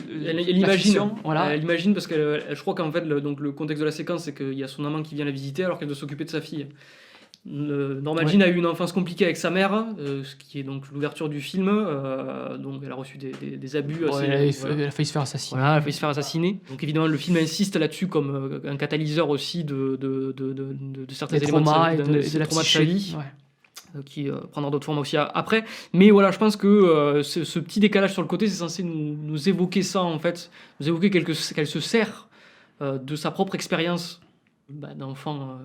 imagine. Voilà. Elle imagine parce que je crois qu'en fait le contexte de la séquence c'est qu'il y a son amant qui vient la visiter alors qu'elle doit s'occuper de sa fille. Norma Jean a eu une enfance compliquée avec sa mère, ce qui est donc l'ouverture du film. Donc elle a reçu des abus. Elle a failli se faire assassiner. Voilà, elle a failli se faire assassiner. Donc évidemment le film insiste là-dessus comme un catalyseur aussi de certains éléments de la traumas de sa vie. Qui prendra d'autres formes aussi après. Mais voilà, je pense que ce petit décalage sur le côté, c'est censé nous évoquer ça, en fait. Nous évoquer qu'elle se sert de sa propre expérience d'enfant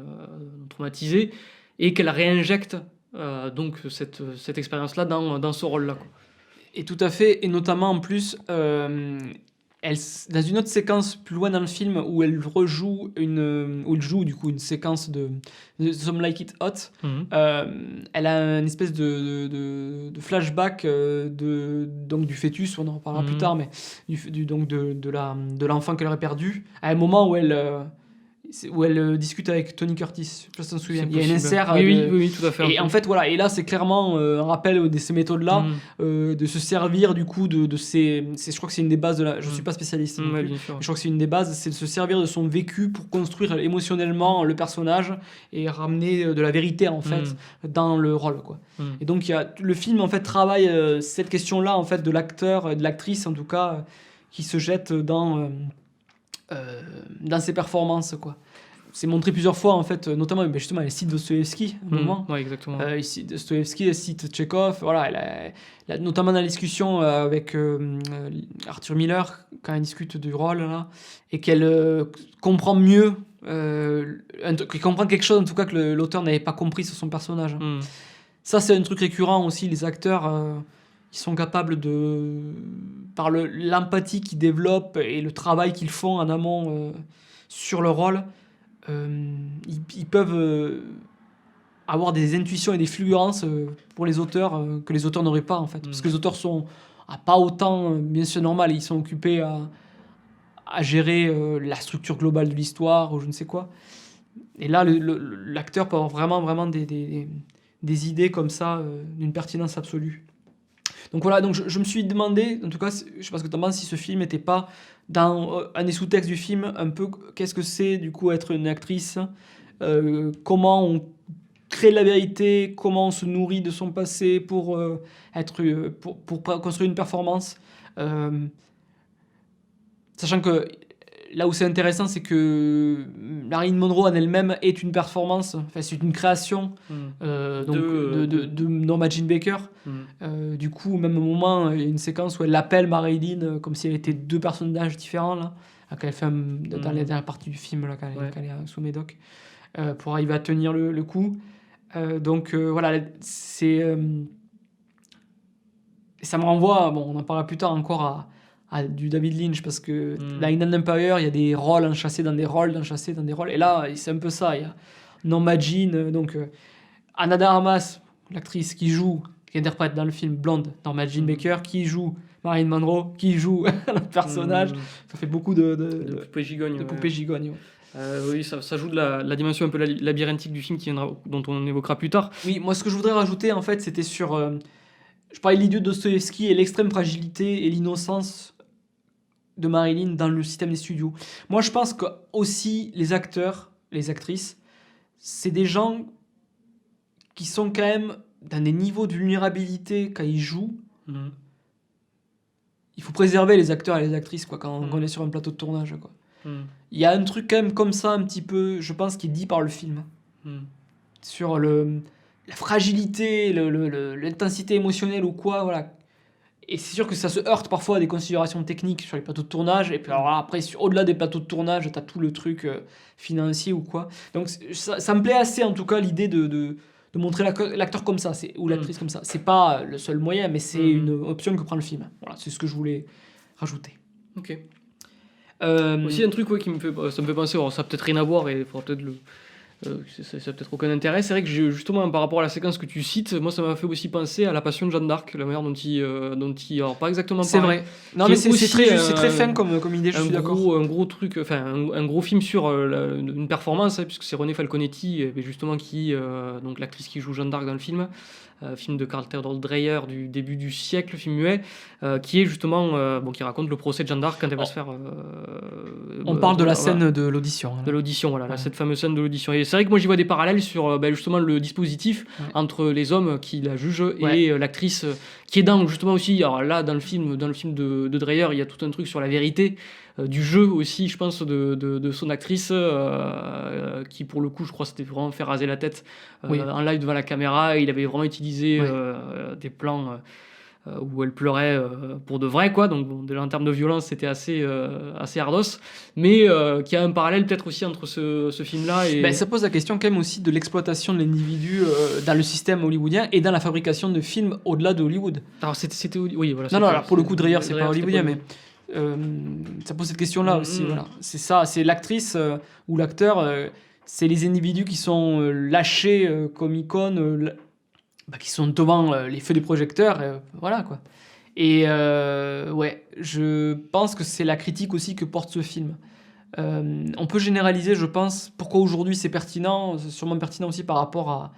traumatisé et qu'elle réinjecte donc cette expérience-là dans ce rôle-là, quoi. Et tout à fait, et notamment en plus... dans une autre séquence plus loin dans le film où elle joue du coup une séquence de Some Like It Hot, elle a une espèce de flashback donc du fœtus, on en reparlera plus tard, mais donc de l'enfant qu'elle aurait perdu à un moment où elle discute avec Tony Curtis. Je sais pas si tu te souviens. Il y a un insert. Oui, tout à fait. Et en fait, voilà. Et là, c'est clairement un rappel de ces méthodes-là, de se servir du coup de ces. Je crois que c'est une des bases de la. Je suis pas spécialiste. Bien sûr. Je crois que c'est une des bases, c'est de se servir de son vécu pour construire émotionnellement le personnage et ramener de la vérité en fait dans le rôle, quoi. Et donc le film en fait travaille cette question-là en fait de l'acteur, de l'actrice en tout cas, qui se jette dans ses performances, quoi. C'est montré plusieurs fois en fait, notamment justement elle cite Dostoïevski à un moment. Ouais, exactement. Elle cite Dostoïevski, elle cite Tchekhov, voilà, notamment dans la discussion avec Arthur Miller quand elle discute du rôle là, et qu'elle comprend mieux, qu'elle comprend quelque chose en tout cas que l'auteur n'avait pas compris sur son personnage. Ça c'est un truc récurrent aussi, les acteurs ils sont capables par l'empathie qu'ils développent et le travail qu'ils font en amont sur le rôle, ils peuvent avoir des intuitions et des fulgurances pour les auteurs que les auteurs n'auraient pas en fait. Parce que les auteurs sont pas autant, bien sûr normal, ils sont occupés à gérer la structure globale de l'histoire ou je ne sais quoi. Et là, l'acteur peut avoir vraiment des idées comme ça, d'une pertinence absolue. Donc voilà, donc je me suis demandé, en tout cas, je sais pas ce que tu en penses, si ce film n'était pas dans un des sous-textes du film, un peu qu'est-ce que c'est du coup être une actrice, comment on crée de la vérité, comment on se nourrit de son passé pour construire une performance. Sachant que là où c'est intéressant, c'est que Marilyn Monroe en elle-même est une performance, enfin c'est une création donc de Norma Jean Baker. Du coup, au même moment, il y a une séquence où elle appelle Marilyn comme si elle était deux personnages différents, là, quand elle fait dans la dernière partie du film, là, quand elle est sous médoc, pour arriver à tenir le coup. Donc voilà, ça me renvoie, bon, on en parlera plus tard encore à du David Lynch, parce que dans Inland Empire, il y a des rôles enchâssés dans des rôles, et là, c'est un peu ça. Il y a Norma Jean, donc Ana de Armas, l'actrice qui interprète dans le film Blonde, Norma Jean Baker, qui joue Marilyn Monroe, qui joue le personnage. Ça fait beaucoup de poupées gigognes. De poupées gigognes. Oui, ça joue de la dimension un peu labyrinthique du film dont on évoquera plus tard. Oui, moi ce que je voudrais rajouter, en fait, c'était sur... je parlais de l'idiot de Dostoïevski et l'extrême fragilité et l'innocence de Marilyn dans le système des studios. Moi, je pense que aussi les acteurs, les actrices, c'est des gens qui sont quand même dans des niveaux de vulnérabilité quand ils jouent. Il faut préserver les acteurs et les actrices quand on est sur un plateau de tournage, quoi. Il y a un truc quand même comme ça, un petit peu, je pense, qui est dit par le film. Sur la fragilité, l'intensité émotionnelle ou quoi, voilà. Et c'est sûr que ça se heurte parfois à des considérations techniques sur les plateaux de tournage. Et puis alors après, au-delà des plateaux de tournage, t'as tout le truc financier ou quoi. Donc ça me plaît assez, en tout cas, l'idée de montrer l'acteur comme ça, ou l'actrice comme ça. C'est pas le seul moyen, mais c'est une option que prend le film. Voilà, c'est ce que je voulais rajouter. Ok. Aussi un truc ça me fait penser, alors ça a peut-être rien à voir et il faudra peut-être ça a peut-être aucun intérêt. C'est vrai que justement par rapport à la séquence que tu cites, moi ça m'a fait aussi penser à la Passion de Jeanne d'Arc, la manière dont il alors pas exactement c'est pareil. vrai. Non mais c'est très fin comme idée, je suis d'accord. Un gros truc, enfin un gros film sur une performance, puisque c'est René Falconetti justement qui donc l'actrice qui joue Jeanne d'Arc dans le film. Film de Carl Theodor Dreyer du début du siècle, film muet, qui est justement qui raconte le procès de Jeanne d'Arc quand elle va se faire. On parle de la scène de l'audition. De l'audition, voilà, cette fameuse scène de l'audition. Et c'est vrai que moi j'y vois des parallèles sur justement le dispositif entre les hommes qui la jugent et l'actrice qui est dans justement aussi. Alors là, dans le film de Dreyer, il y a tout un truc sur la vérité. Du jeu aussi, je pense, de son actrice, qui pour le coup, je crois, c'était vraiment fait raser la tête en live devant la caméra. Il avait vraiment utilisé des plans où elle pleurait pour de vrai, quoi. Donc bon, déjà en termes de violence, c'était assez ardos, mais qui a un parallèle peut-être aussi entre ce film-là et... ça pose la question quand même aussi de l'exploitation de l'individu dans le système hollywoodien et dans la fabrication de films au-delà de Hollywood. Alors c'était oui, voilà. Non, alors pour le coup, Dreyer, c'est pas hollywoodien, mais ça pose cette question-là aussi. Voilà. C'est ça, c'est l'actrice ou l'acteur, c'est les individus qui sont lâchés comme icônes, qui sont devant les feux des projecteurs, voilà quoi. Et je pense que c'est la critique aussi que porte ce film. On peut généraliser, je pense, pourquoi aujourd'hui c'est pertinent, c'est sûrement pertinent aussi par rapport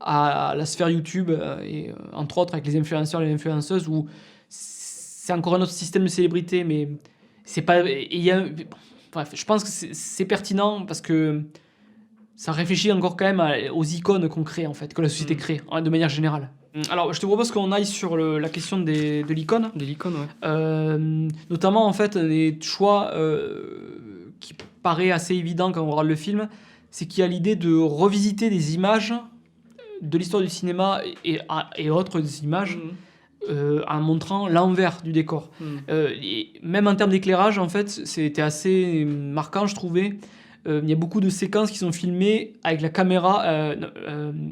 à la sphère YouTube, et entre autres avec les influenceurs et les influenceuses, où c'est encore un autre système de célébrité, mais c'est pas... bref, je pense que c'est pertinent parce que ça réfléchit encore quand même aux icônes qu'on crée, en fait, que la société crée, de manière générale. Alors, je te propose qu'on aille sur la question de l'icône. De l'icône, ouais. Notamment, en fait, des choix qui paraît assez évident quand on regarde le film, c'est qu'il y a l'idée de revisiter des images de l'histoire du cinéma et autres images, en montrant l'envers du décor. Et même en termes d'éclairage, en fait, c'était assez marquant, je trouvais. Il y a beaucoup de séquences qui sont filmées avec la caméra,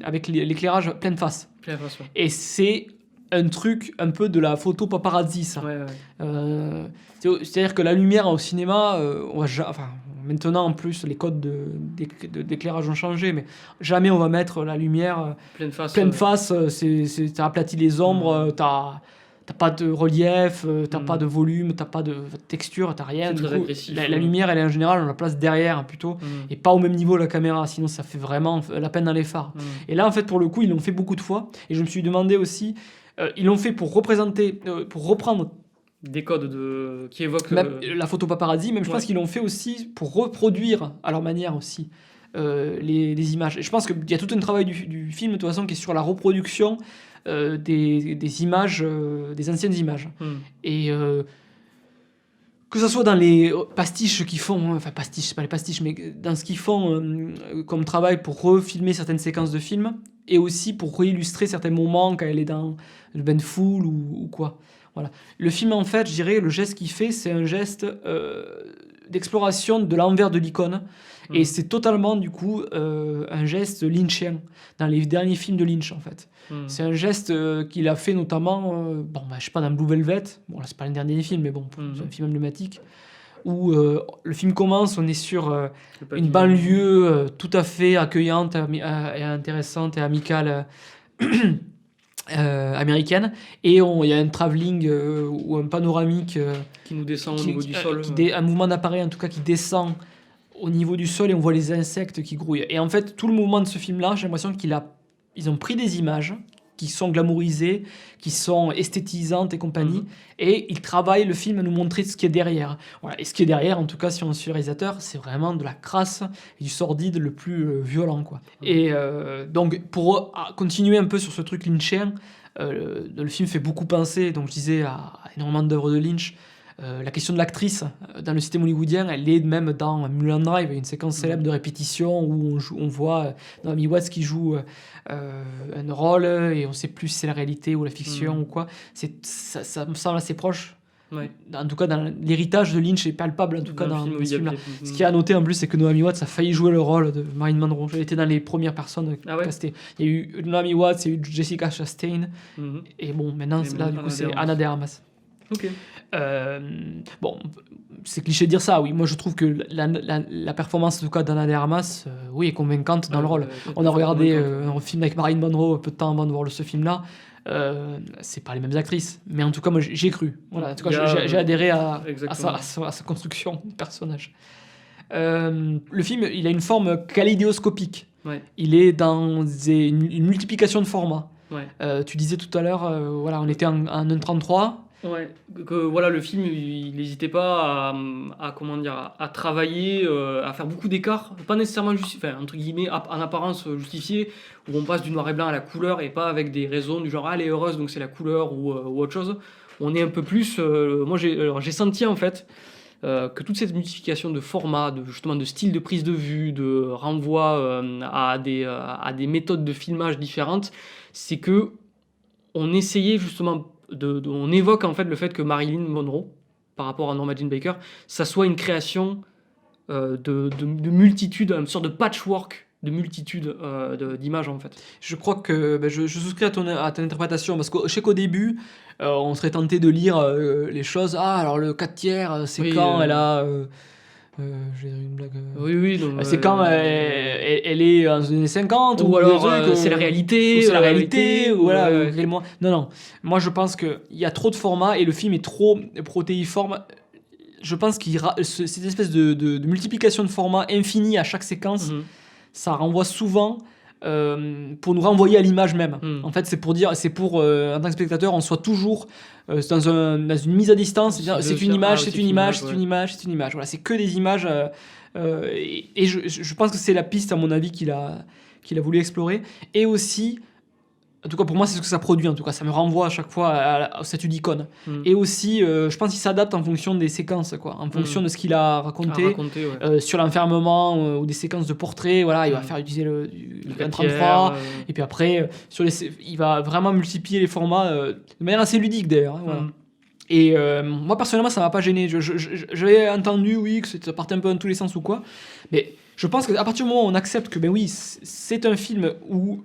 avec l'éclairage pleine face. Et c'est un truc un peu de la photo paparazzi, ça. C'est-à-dire que la lumière au cinéma, maintenant en plus les codes d'éclairage ont changé, mais jamais on va mettre la lumière pleine face. T'as aplati les ombres, t'as pas de relief, t'as pas de volume, t'as pas de texture, t'as rien. Du coup, la lumière, elle est en général, on la place derrière plutôt, et pas au même niveau la caméra, sinon ça fait vraiment la peine dans les phares. Et là, en fait, pour le coup, ils l'ont fait beaucoup de fois, et je me suis demandé aussi, ils l'ont fait pour reprendre des codes qui évoquent même la photo paparazzi, même je pense qu'ils l'ont fait aussi pour reproduire à leur manière aussi les images. Et je pense qu'il y a tout un travail du film de toute façon qui est sur la reproduction des images, des anciennes images. Et Que ce soit dans les pastiches qu'ils font, enfin pastiches, c'est pas les pastiches, mais dans ce qu'ils font comme travail pour refilmer certaines séquences de films, et aussi pour réillustrer certains moments quand elle est dans le bain de foule ou quoi. Voilà. Le film, en fait, je dirais, le geste qu'il fait, c'est un geste d'exploration de l'envers de l'icône, et c'est totalement, du coup, un geste lynchien, dans les derniers films de Lynch, en fait. C'est un geste qu'il a fait notamment, je sais pas, dans Blue Velvet, bon là c'est pas le dernier film, mais bon, c'est un film emblématique, où le film commence, on est sur une banlieue tout à fait accueillante et intéressante et amicale américaine, et il y a un travelling ou un panoramique qui nous descend au niveau du sol. Un mouvement d'appareil en tout cas qui descend au niveau du sol, et on voit les insectes qui grouillent. Et en fait, tout le mouvement de ce film-là, j'ai l'impression ils ont pris des images qui sont glamourisées, qui sont esthétisantes et compagnie, et ils travaillent le film à nous montrer ce qui est derrière. Voilà. Et ce qui est derrière, en tout cas, si on suit le réalisateur, c'est vraiment de la crasse et du sordide le plus violent, quoi. Et donc, pour continuer un peu sur ce truc lynchien, le film fait beaucoup penser, donc je disais, à énormément d'œuvres de Lynch. La question de l'actrice dans le système hollywoodien, elle est même dans Mulholland Drive, il y a une séquence célèbre de répétition où on voit Naomi Watts qui joue un rôle, et on ne sait plus si c'est la réalité ou la fiction ou quoi. Ça me semble assez proche. Ouais. En tout cas, dans l'héritage de Lynch est palpable, en tout cas dans ce film-là. Ce qui est à noter en plus, c'est que Naomi Watts a failli jouer le rôle de Marilyn Monroe. Elle était dans les premières personnes castées. Il y a eu Naomi Watts, il y a eu Jessica Chastain, et bon, maintenant, là, du coup, c'est Ana de Armas. Ok. Bon, c'est cliché de dire ça, oui. Moi, je trouve que la performance, en tout cas, d'Ana de Armas, oui, est convaincante dans le rôle. On a regardé un film avec Marilyn Monroe peu de temps avant de voir ce film-là. C'est pas les mêmes actrices, mais en tout cas, moi, j'ai cru. Voilà, en tout cas, j'ai adhéré à sa construction de personnage. Le film, il a une forme kaléidoscopique. Ouais. Il est dans une multiplication de formats. Ouais. Tu disais tout à l'heure, on était en 1.33. Ouais, que voilà, le film, il n'hésitait pas à travailler, à faire beaucoup d'écarts, pas nécessairement entre guillemets, en apparence justifiés, où on passe du noir et blanc à la couleur, et pas avec des raisons du genre, elle est heureuse, donc c'est la couleur, ou autre chose. On est un peu plus... moi, j'ai senti, en fait, que toute cette multiplication de formats, justement de styles de prise de vue, de renvoi à des méthodes de filmage différentes, c'est que on essayait justement... on évoque en fait le fait que Marilyn Monroe, par rapport à Norma Jean Baker, ça soit une création de multitudes, une sorte de patchwork de multitudes d'images en fait. Je crois que je souscris à ton interprétation, parce que je sais qu'au début, on serait tenté de lire les choses. Ah, alors le 4/3, c'est quand elle a... j'ai une blague. Oui. Donc, c'est quand elle est dans les années 50, ou alors c'est la réalité. C'est la réalité, ou voilà. Non. Moi, je pense qu'il y a trop de formats et le film est trop protéiforme. Je pense cette espèce de multiplication de formats infinie à chaque séquence, ça renvoie souvent pour nous renvoyer à l'image même. En fait, c'est pour en tant que spectateur, on soit toujours dans une mise à distance. C'est une image. Voilà, c'est que des images. Et je pense que c'est la piste, à mon avis, qu'il a voulu explorer. Et aussi, en tout cas pour moi, c'est ce que ça produit. En tout cas, ça me renvoie à chaque fois au statut d'icône. Et aussi, je pense qu'il s'adapte en fonction des séquences, quoi, en fonction de ce qu'il a raconté. Sur l'enfermement ou des séquences de portraits, voilà, il va faire utiliser le 33. Et puis après, il va vraiment multiplier les formats de manière assez ludique d'ailleurs. Voilà. Et moi personnellement, ça m'a pas gêné. J'avais entendu, oui, que ça partait un peu dans tous les sens ou quoi. Mais je pense qu'à partir du moment où on accepte que, oui, c'est un film où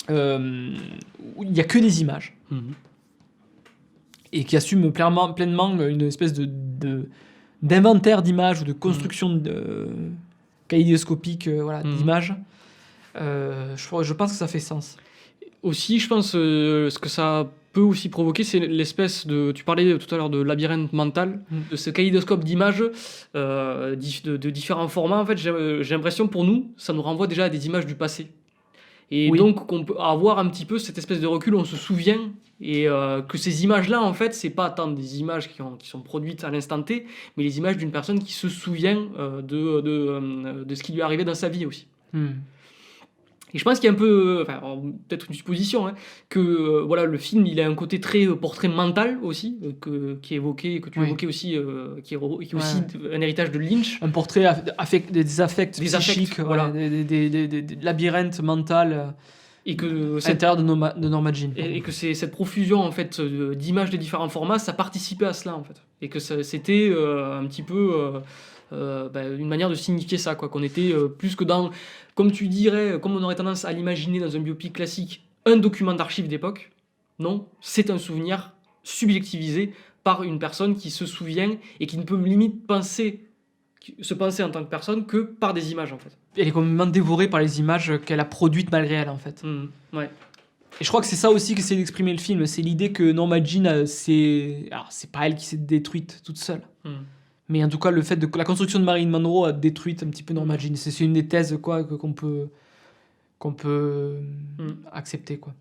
il n'y a que des images et qui assume pleinement une espèce d'inventaire d'images ou de construction kaléidoscopique d'images, je pense que ça fait sens. Aussi, je pense ce que ça peut aussi provoquer, c'est l'espèce de... Tu parlais tout à l'heure de labyrinthe mental, de ce kaléidoscope d'images de différents formats. En fait, j'ai l'impression, pour nous, ça nous renvoie déjà à des images du passé. Et donc, on peut avoir un petit peu cette espèce de recul où on se souvient, et que ces images-là, en fait, c'est pas tant des images qui sont produites à l'instant T, mais les images d'une personne qui se souvient de ce qui lui est arrivé dans sa vie aussi. Et je pense qu'il y a un peu, enfin, alors, peut-être une supposition, hein, que voilà, le film il a un côté très portrait mental aussi, qui est évoqué, que tu Oui. évoquais aussi, qui est aussi Ouais. un héritage de Lynch. Un portrait des affects Des affects, psychiques, voilà. des labyrinthes mentaux Et que à l'intérieur de Norma Jean. Et que cette profusion en fait d'images de différents formats, ça participait à cela en fait. Et que c'était un petit peu une manière de signifier ça, quoi. Qu'on était plus que dans, comme tu dirais, comme on aurait tendance à l'imaginer dans un biopic classique, un document d'archives d'époque. Non, c'est un souvenir subjectivisé par une personne qui se souvient et qui ne peut limite se penser en tant que personne que par des images en fait. Elle est complètement dévorée par les images qu'elle a produites malgré elle, en fait. Ouais. Et je crois que c'est ça aussi qu'essaie d'exprimer le film, c'est l'idée que Norma Jean, alors c'est pas elle qui s'est détruite toute seule. Mais en tout cas, le fait que la construction de Marilyn Monroe a détruit un petit peu Norma Jean. C'est une des thèses quoi, qu'on peut accepter. Quoi.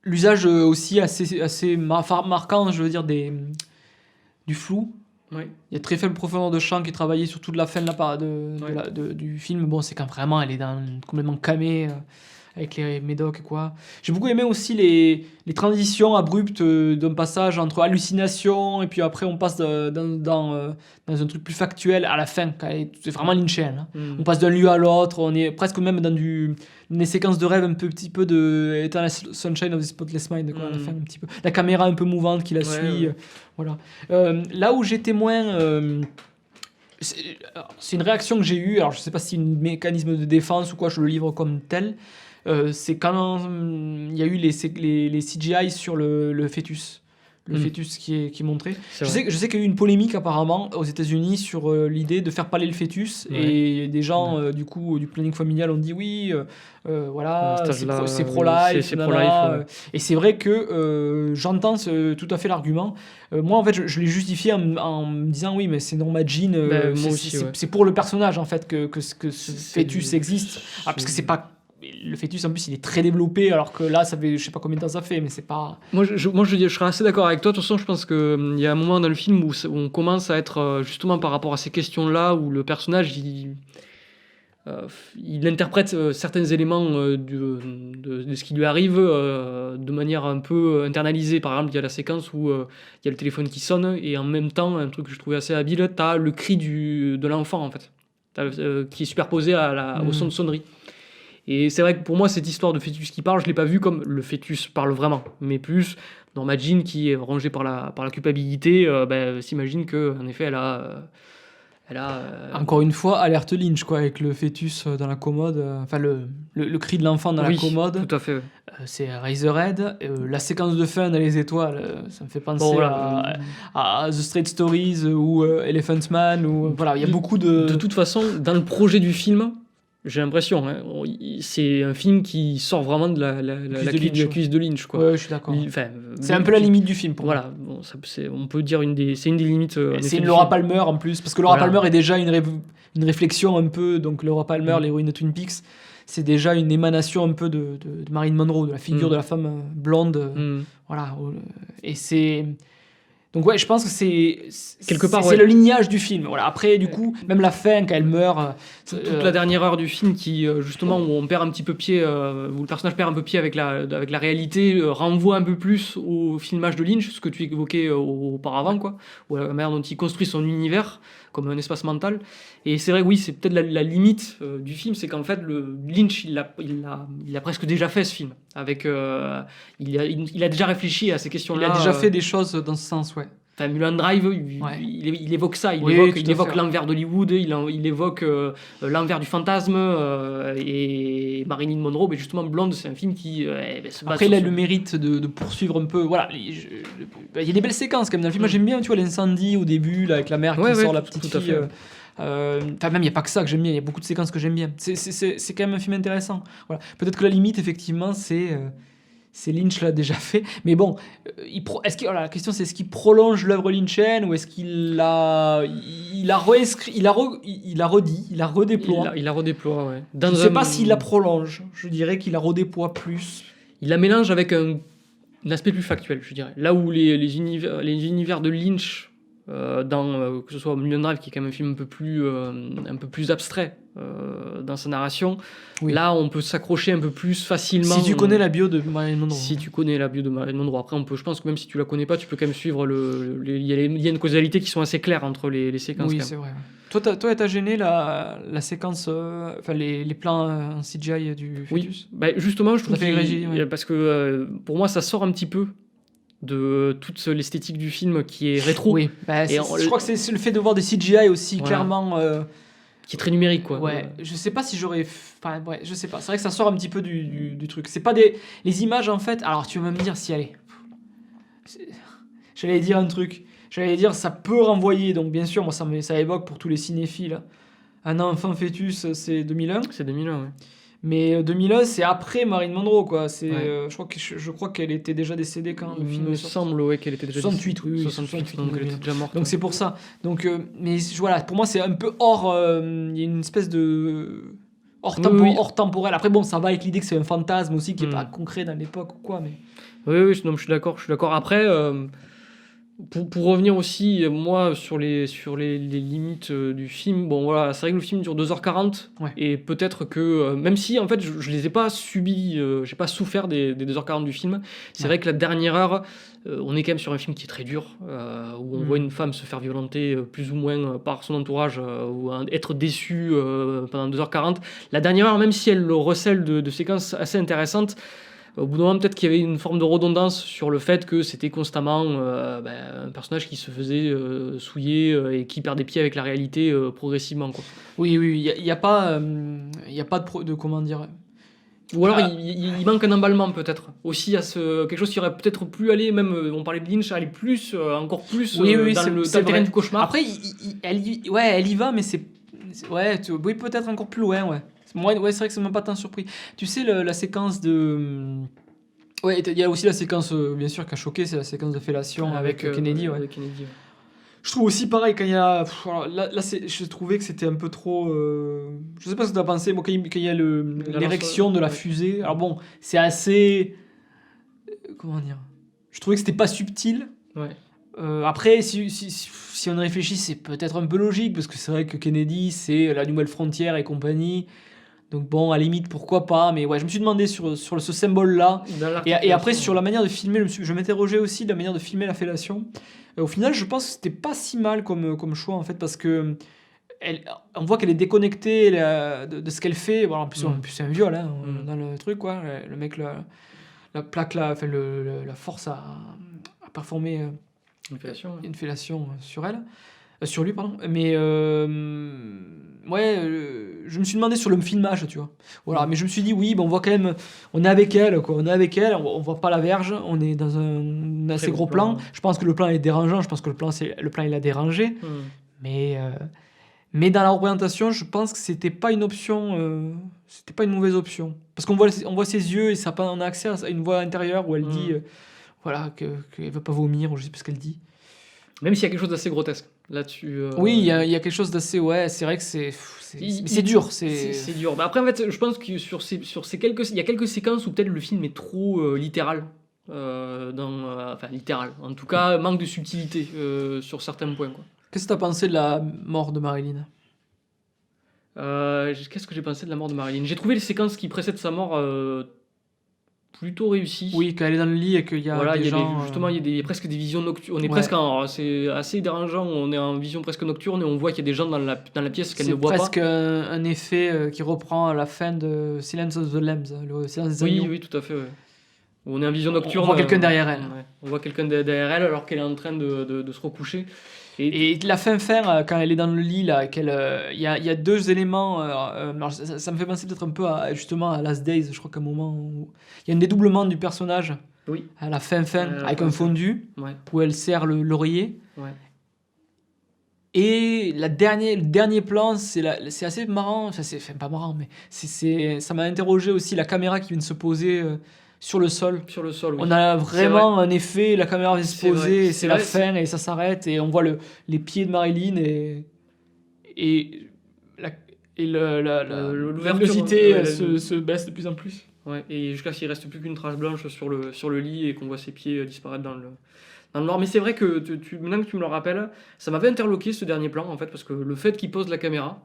L'usage aussi assez marquant, je veux dire, du flou. Ouais. Il y a très faible profondeur de champ qui est travaillée sur toute la fin du film. Bon, c'est quand vraiment elle est complètement camée avec les médocs et quoi. J'ai beaucoup aimé aussi les transitions abruptes d'un passage entre hallucination et puis après on passe dans un truc plus factuel à la fin. C'est vraiment lynchien. Hein. On passe d'un lieu à l'autre, on est presque même dans des séquences de rêve un petit peu de Eternal Sunshine of the Spotless Mind, quoi, à la fin, un petit peu. La caméra un peu mouvante qui la suit. Voilà. Là où j'étais moins... c'est une réaction que j'ai eue, alors je sais pas si c'est un mécanisme de défense ou quoi, je le livre comme tel, c'est quand il y a eu les CGI sur le fœtus. Le fœtus qui est montré. Je sais qu'il y a eu une polémique apparemment aux États-Unis sur l'idée de faire parler le fœtus, et des gens du coup du planning familial ont dit oui, voilà, c'est pro-life, et c'est vrai que j'entends tout à fait l'argument. Moi en fait je l'ai justifié en me disant oui mais c'est Norma Jean, c'est pour le personnage en fait que ce fœtus existe, parce que c'est pas le fœtus en plus il est très développé alors que là ça fait je sais pas combien de temps ça fait mais c'est pas moi je serais assez d'accord avec toi. De toute façon je pense qu'il y a un moment dans le film où on commence à être justement par rapport à ces questions là où le personnage il interprète certains éléments de ce qui lui arrive de manière un peu internalisée. Par exemple il y a la séquence où il y a le téléphone qui sonne et en même temps un truc que je trouvais assez habile, t'as le cri de l'enfant en fait qui est superposé au son de sonnerie. Et c'est vrai que pour moi, cette histoire de fœtus qui parle, je ne l'ai pas vue comme le fœtus parle vraiment, mais plus Norma Jean qui est rongée par la culpabilité, s'imagine qu'en effet, elle a Encore une fois, alerte Lynch, quoi, avec le fœtus dans la commode, enfin le cri de l'enfant dans la commode. Tout à fait. C'est Razorhead. La séquence de fin dans les étoiles, ça me fait penser à The Straight Stories ou Elephant Man. Voilà, il y a beaucoup de... De toute façon, dans le projet du film... J'ai l'impression, c'est un film qui sort vraiment de la cuisse de Lynch, quoi. Ouais, je suis d'accord. C'est un peu la limite du film pour moi. Bon, on peut dire c'est une des limites. C'est une Laura Palmer en plus, parce que Laura Palmer est déjà une réflexion un peu. Donc Laura Palmer, l'héroïne de Twin Peaks, c'est déjà une émanation un peu de Marilyn Monroe, de la figure de la femme blonde. Voilà. Et c'est. Donc ouais, je pense que c'est quelque part c'est le lignage du film. Voilà. Après du coup, même la fin quand elle meurt, toute la dernière heure du film qui justement où on perd un petit peu pied, où le personnage perd un peu pied avec la réalité, renvoie un peu plus au filmage de Lynch, ce que tu évoquais auparavant, quoi, ou la manière dont il construit son univers comme un espace mental. Et c'est vrai, oui, c'est peut-être la limite du film, c'est qu'en fait Lynch il a presque déjà fait ce film avec il a déjà réfléchi à ces questions-là. Il a déjà fait des choses dans ce sens, ouais. Enfin, Mulholland Drive, il évoque ça, il évoque l'envers d'Hollywood, il évoque l'envers du fantasme, et Marilyn Monroe, mais justement Blonde, c'est un film qui se bat. Après, il a le mérite de poursuivre un peu. Voilà, il y a des belles séquences quand même dans le film. Moi, j'aime bien, tu vois, l'incendie au début, là, avec la mère qui sort la petite fille. Enfin, même il n'y a pas que ça que j'aime bien, il y a beaucoup de séquences que j'aime bien. C'est quand même un film intéressant. Voilà. Peut-être que la limite, effectivement, c'est Lynch l'a déjà fait, mais bon, la question c'est est-ce qu'il prolonge l'œuvre lynchienne ou est-ce qu'il a redit, il a redéploie. Il la redéploie, ouais. Je ne sais pas s'il la prolonge, je dirais qu'il la redéploie plus. Il la mélange avec un aspect plus factuel, je dirais. Là où les univers de Lynch que ce soit Mulholland Drive, qui est quand même un film un peu plus abstrait dans sa narration. Oui. Là, on peut s'accrocher un peu plus facilement. Si tu connais la bio de Marilyn Monroe. Si tu connais la bio de Marilyn Monroe. Après, je pense que même si tu la connais pas, tu peux quand même suivre il y a une causalité qui sont assez claires entre les séquences. Oui, quand c'est même. vrai. Toi, t'as gêné la séquence, les plans en CGI du fœtus. Oui, justement, je trouve fait régie, ouais. parce que pour moi, ça sort un petit peu de toute l'esthétique du film qui est rétro. Oui, je crois que c'est le fait de voir des CGI aussi, voilà. Clairement. Qui est très numérique, quoi. Ouais, je sais pas si j'aurais. Enfin, ouais, je sais pas. C'est vrai que ça sort un petit peu du truc. C'est pas les images, en fait. Alors, tu vas me dire si, allez. J'allais dire un truc. J'allais dire, ça peut renvoyer. Donc, bien sûr, moi, ça évoque pour tous les cinéphiles. Un enfant fœtus, c'est 2001. C'est 2001, ouais. Mais 2001, c'est après Marilyn Monroe, quoi. C'est, ouais. Je crois qu'elle était déjà décédée quand le film Il me est sorti. semble, ouais, qu'elle était déjà 68, oui, 68, donc elle était déjà morte. Donc c'est pour ça. Donc, mais voilà, pour moi, c'est un peu hors. Il y a une espèce de. Hors temporel. Après, bon, ça va avec l'idée que c'est un fantasme aussi qui n'est pas concret dans l'époque ou quoi. Mais... Oui, non, je suis d'accord. Après. Pour revenir aussi, moi, sur les limites du film, bon voilà, c'est vrai que le film dure 2h40, ouais. Et peut-être que, même si en fait je les ai pas subis, j'ai pas souffert des 2h40 du film, c'est vrai que la dernière heure, on est quand même sur un film qui est très dur, où on voit une femme se faire violenter plus ou moins par son entourage, ou être déçue pendant 2h40. La dernière heure, même si elle recèle de séquences assez intéressantes, au bout d'un moment, peut-être qu'il y avait une forme de redondance sur le fait que c'était constamment un personnage qui se faisait souiller et qui perdait pied avec la réalité progressivement, quoi. Oui, il n'y a pas de comment dire. Ou alors il manque un emballement peut-être. Aussi à quelque chose qui aurait peut-être pu aller, même on parlait de Lynch, aller plus, encore plus dans le terrain du cauchemar. Après, elle y va, mais oui, peut-être encore plus loin, ouais. Moi, c'est vrai que ça m'a pas tant surpris. Tu sais, la séquence de... Ouais, il y a aussi la séquence, bien sûr, qui a choqué, c'est la séquence de fellation avec Kennedy. Ouais. Avec Kennedy, ouais. Je trouve aussi pareil, quand il y a... Là, je trouvais que c'était un peu trop... Je sais pas ce que tu as pensé, moi, quand il y a l'érection de la fusée. Alors bon, c'est assez... Comment dire ? Je trouvais que c'était pas subtil. Ouais. Après, si on réfléchit, c'est peut-être un peu logique, parce que c'est vrai que Kennedy, c'est la nouvelle frontière et compagnie. Donc bon, à la limite, pourquoi pas. Mais ouais, je me suis demandé sur ce symbole-là. Et après, sur la manière de filmer, je m'interrogeais aussi de la manière de filmer la fellation. Au final, je pense que c'était pas si mal comme choix, en fait, parce que on voit qu'elle est déconnectée de ce qu'elle fait. Bon, en plus, c'est un viol dans le truc, quoi. Le mec, la plaque, la force à performer... Une fellation sur elle, sur lui, pardon. Mais je me suis demandé sur le filmage, tu vois. Voilà, mais je me suis dit oui, on voit quand même, on est avec elle, quoi. On voit pas la verge, on est dans un assez gros plan. Je pense que le plan est dérangeant, je pense que le plan il a dérangé. Mais dans la représentation, je pense que c'était pas une option, c'était pas une mauvaise option, parce qu'on voit ses yeux et on a accès à une voix intérieure où elle dit. Voilà, qu'elle veut pas vomir, ou je sais plus ce qu'elle dit. Même s'il y a quelque chose d'assez grotesque là-dessus. Oui, il y a quelque chose d'assez... Ouais, c'est vrai que c'est dur. C'est dur. Mais après, en fait, je pense que sur ces il y a quelques séquences où peut-être le film est trop littéral. Littéral. En tout cas, manque de subtilité sur certains points, quoi. Qu'est-ce que tu as pensé de la mort de Marilyn ? Qu'est-ce que j'ai pensé de la mort de Marilyn ? J'ai trouvé les séquences qui précèdent sa mort... plutôt réussi. Oui, quand elle est dans le lit et qu'il y a des gens... Justement, il y a presque des visions nocturnes. On est c'est assez dérangeant, on est en vision presque nocturne et on voit qu'il y a des gens dans la pièce qu'elle ne voit pas. C'est presque un effet qui reprend à la fin de Silence of the Lambs, le silence des agneaux. Oui, tout à fait. Ouais. On est en vision nocturne. On voit quelqu'un derrière elle. Ouais. On voit quelqu'un derrière elle alors qu'elle est en train de se recoucher. Et la fin, quand elle est dans le lit, là, il y a deux éléments. Alors ça me fait penser peut-être un peu justement à Last Days, je crois qu'à un moment où il y a un dédoublement du personnage. Oui. À la fin, avec un fondu, où elle serre l'oreiller. Ouais. Et le dernier plan, c'est assez marrant. C'est pas marrant, mais ça m'a interrogé aussi, la caméra qui vient de se poser sur le sol. Sur le sol, oui. On a vraiment un effet, la caméra vient se poser, c'est la fin et ça s'arrête et on voit les pieds de Marilyn et l'ouverture se baisse de plus en plus. Ouais, et jusqu'à ce qu'il reste plus qu'une trace blanche sur le lit et qu'on voit ses pieds disparaître dans dans le noir. Mais c'est vrai que maintenant que tu me le rappelles, ça m'avait interloqué ce dernier plan en fait, parce que le fait qu'il pose la caméra,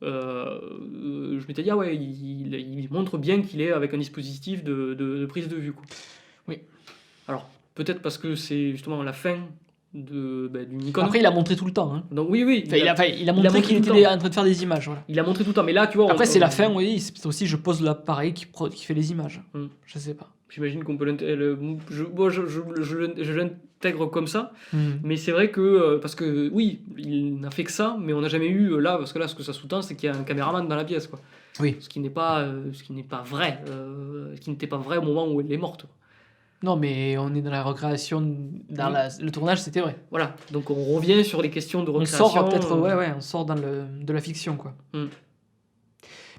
je m'étais dit ah ouais, il montre bien qu'il est avec un dispositif de prise de vue, quoi. Oui. Alors peut-être parce que c'est justement la fin du Nikon. Après, il a montré tout le temps. Hein. Donc oui. Il a montré qu'il était en train de faire des images. Voilà. Il a montré tout le temps, mais là tu vois. Après, c'est la fin, oui. C'est aussi je pose l'appareil qui fait les images. Je sais pas. J'imagine qu'on peut je l'intègre comme ça, mais c'est vrai que parce que oui, il n'a fait que ça, mais on n'a jamais eu là, parce que là, ce que ça sous-tend, c'est qu'il y a un caméraman dans la pièce, quoi. Oui. Ce qui n'est pas vrai, ce qui n'était pas vrai au moment où elle est morte. Non, mais on est dans la recréation, le tournage, c'était vrai. Voilà, donc on revient sur les questions de recréation. On sort peut-être, on sort de la fiction, quoi.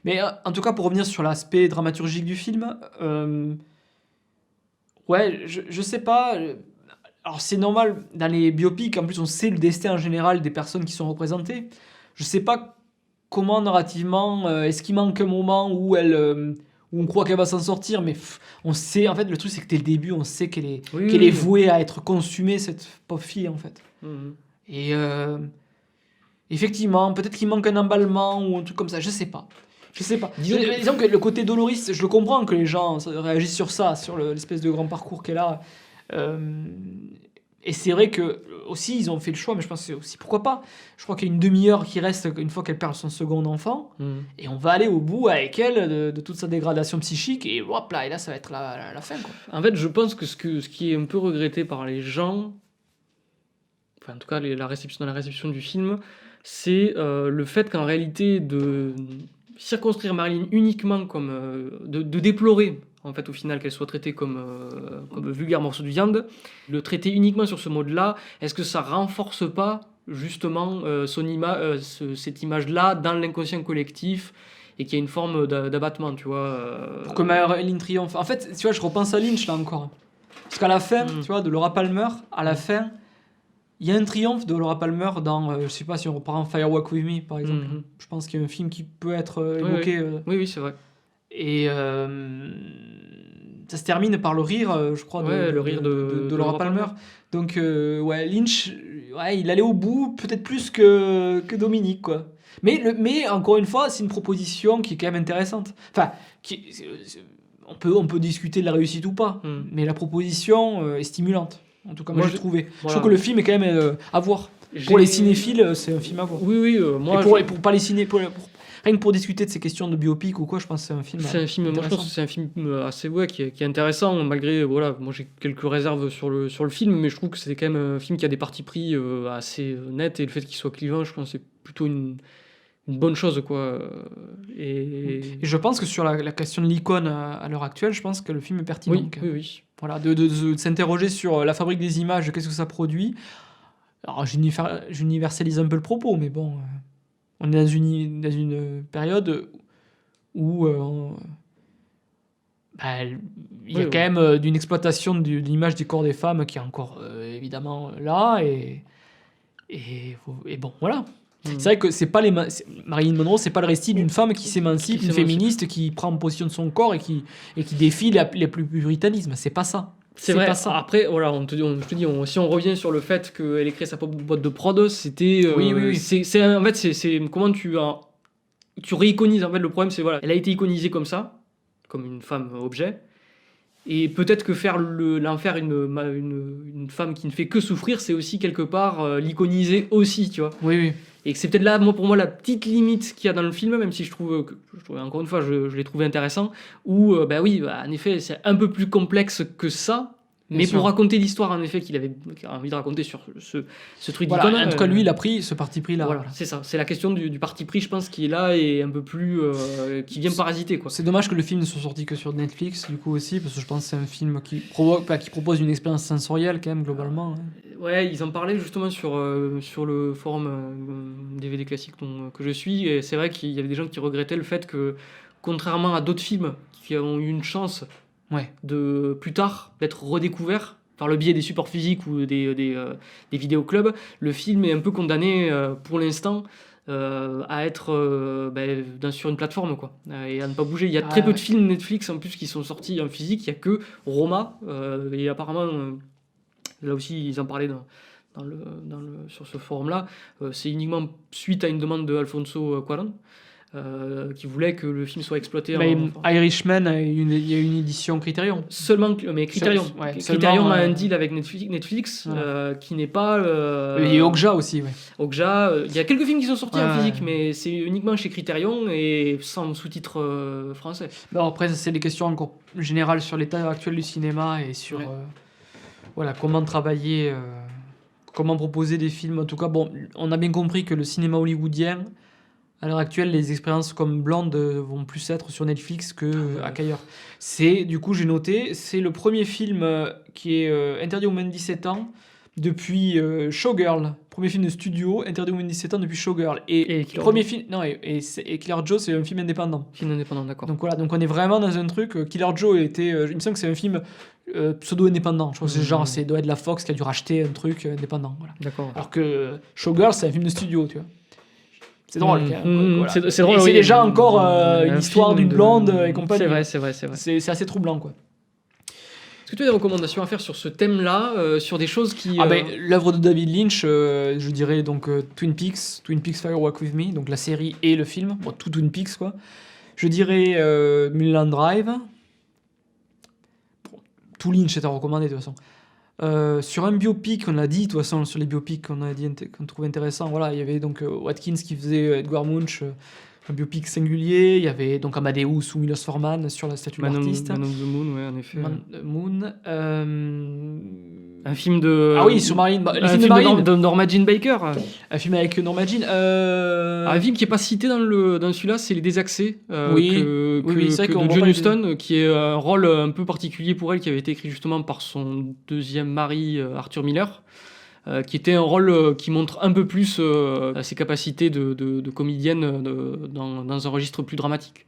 Mais en tout cas, pour revenir sur l'aspect dramaturgique du film, je sais pas. Alors c'est normal, dans les biopics, en plus on sait le destin en général des personnes qui sont représentées. Je sais pas comment narrativement, est-ce qu'il manque un moment où on croit qu'elle va s'en sortir, mais on sait, en fait le truc c'est que dès le début on sait qu'elle est vouée à être consumée, cette pauvre fille en fait. Et effectivement, peut-être qu'il manque un emballement ou un truc comme ça, je sais pas. Disons que le côté Dolores, je le comprends que les gens réagissent sur ça, sur l'espèce de grand parcours qu'elle a. Et c'est vrai que aussi ils ont fait le choix, mais je pense que c'est aussi pourquoi pas. Je crois qu'il y a une demi-heure qui reste une fois qu'elle perd son second enfant, et on va aller au bout avec elle de toute sa dégradation psychique, et hop là, et là ça va être la fin, quoi. En fait, je pense que ce qui est un peu regretté par les gens, enfin en tout cas dans la réception du film, c'est le fait qu'en réalité de circonscrire Marilyn uniquement comme de déplorer en fait au final qu'elle soit traitée comme vulgaire morceau de viande, le traiter uniquement sur ce mode-là, est-ce que ça renforce pas justement cette image-là dans l'inconscient collectif et qu'il y a une forme d'abattement, tu vois Pour que Marilyn triomphe. En fait, tu vois, je repense à Lynch là encore, parce qu'à la fin, tu vois, de Laura Palmer, à la fin, il y a un triomphe de Laura Palmer dans, je sais pas si on reprend Fire Walk With Me par exemple. Je pense qu'il y a un film qui peut être évoqué. Oui, c'est vrai. Et ça se termine par le rire, je crois, le rire de Laura Palmer. Donc, Lynch, il allait au bout, peut-être plus que Dominique, quoi. Mais encore une fois, c'est une proposition qui est quand même intéressante. Enfin, on peut discuter de la réussite ou pas, mais la proposition est stimulante. En tout cas, moi, j'ai trouvé. Voilà. Je trouve que le film est quand même à voir. Pour les cinéphiles, c'est un film à voir. Oui, moi... Et pour pas les cinéphiles... Rien que pour discuter de ces questions de biopic ou quoi, je pense que c'est un film. Moi, je pense que c'est un film assez qui est intéressant, malgré moi j'ai quelques réserves sur le film, mais je trouve que c'est quand même un film qui a des partis pris assez nets, et le fait qu'il soit clivant, je pense que c'est plutôt une bonne chose, quoi. Et je pense que sur la question de l'icône à l'heure actuelle, je pense que le film est pertinent. Oui. Voilà, de s'interroger sur la fabrique des images, qu'est-ce que ça produit. Alors j'universalise un peu le propos, mais bon. On est dans une période où il y a quand même d'une exploitation de l'image du corps des femmes qui est encore évidemment là, et bon, voilà. C'est vrai que c'est pas Marilyn Monroe, c'est pas le récit d'une femme qui s'émancipe, une féministe qui prend possession de son corps et qui défie les plus puritanisme. C'est pas ça. C'est vrai. Pas ça. Après, voilà, si on revient sur le fait qu'elle ait créé sa propre boîte de prod, c'était. Oui. En fait, c'est comment tu réiconises. En fait, le problème, c'est voilà, elle a été iconisée comme ça, comme une femme objet. Et peut-être que l'en faire une femme qui ne fait que souffrir, c'est aussi quelque part l'iconiser aussi, tu vois. Oui. Et que c'est peut-être là, pour moi, la petite limite qu'il y a dans le film, même si je trouve, encore une fois, je l'ai trouvé intéressant, où, en effet, c'est un peu plus complexe que ça, mais pour raconter l'histoire, en effet, qu'il avait envie de raconter sur ce truc d'icône. En tout cas, lui, il a pris ce parti pris-là. Voilà, c'est ça. C'est la question du parti pris, je pense, qui est là et un peu plus... qui vient parasiter, quoi. C'est dommage que le film ne soit sorti que sur Netflix, du coup, aussi, parce que je pense que c'est un film qui propose une expérience sensorielle, quand même, globalement. Ouais, ils en parlaient justement sur le forum DVD classique que je suis, et c'est vrai qu'il y avait des gens qui regrettaient le fait que, contrairement à d'autres films qui ont eu une chance de plus tard d'être redécouverts par le biais des supports physiques ou des vidéoclubs, le film est un peu condamné pour l'instant à être sur une plateforme, quoi, et à ne pas bouger. Il y a très peu de films Netflix en plus qui sont sortis en physique. Il y a que Roma et apparemment là aussi ils en parlaient sur ce forum-là, c'est uniquement suite à une demande de Alfonso Cuarón, qui voulait que le film soit exploité Irishman, il y a une édition Criterion. Seulement, mais Criterion. Criterion a un deal avec Netflix qui n'est pas... Et Okja aussi, ouais. Okja, il y a quelques films qui sont sortis en physique, mais c'est uniquement chez Criterion et sans sous-titres français. Bon, après, ça, c'est des questions encore générales sur l'état actuel du cinéma et sur comment travailler, comment proposer des films. En tout cas, bon, on a bien compris que le cinéma hollywoodien, à l'heure actuelle, les expériences comme Blonde vont plus être sur Netflix qu'ailleurs. Du coup, j'ai noté, c'est le premier film qui est interdit aux moins de 17 ans depuis Showgirl. Premier film de studio interdit aux moins de 17 ans depuis Showgirl. Et premier film, et Killer Joe, c'est un film indépendant. Film indépendant, d'accord. Donc voilà, donc on est vraiment dans un truc. Killer Joe était, il me semble que c'est un film pseudo-indépendant. Je crois que c'est genre, c'est doit être la Fox qui a dû racheter un truc indépendant. Voilà. D'accord. Alors que Showgirl, c'est un film de studio, tu vois. C'est drôle. Voilà. C'est drôle. Et c'est déjà encore une histoire d'une blonde et compagnie. C'est vrai. C'est assez troublant, quoi. Est-ce que tu as des recommandations à faire sur ce thème-là, sur des choses qui... l'œuvre de David Lynch, je dirais donc Twin Peaks Fire Walk With Me, donc la série et le film, bon, tout Twin Peaks, quoi. Je dirais Mulholland Drive. Bon, tout Lynch est à recommander, de toute façon. Sur un biopic, on l'a dit, de toute façon, sur les biopics qu'on a dit qu'on trouvait intéressant, voilà, il y avait donc Watkins qui faisait Edgar Munch, un biopic singulier. Il y avait donc Amadeus ou Milos Forman sur la statue de l'artiste. Man of the Moon, ouais, en effet. Moon. Un film de... Ah oui, sur Marine. Un film de Norma Jean Baker. Un film avec Norma Jean. Un film qui n'est pas cité dans celui-là, c'est Les Désaxés. Oui, c'est vrai de John Huston, qui est un rôle un peu particulier pour elle, qui avait été écrit justement par son deuxième mari, Arthur Miller. Qui était un rôle qui montre un peu plus ses capacités de comédienne dans un registre plus dramatique.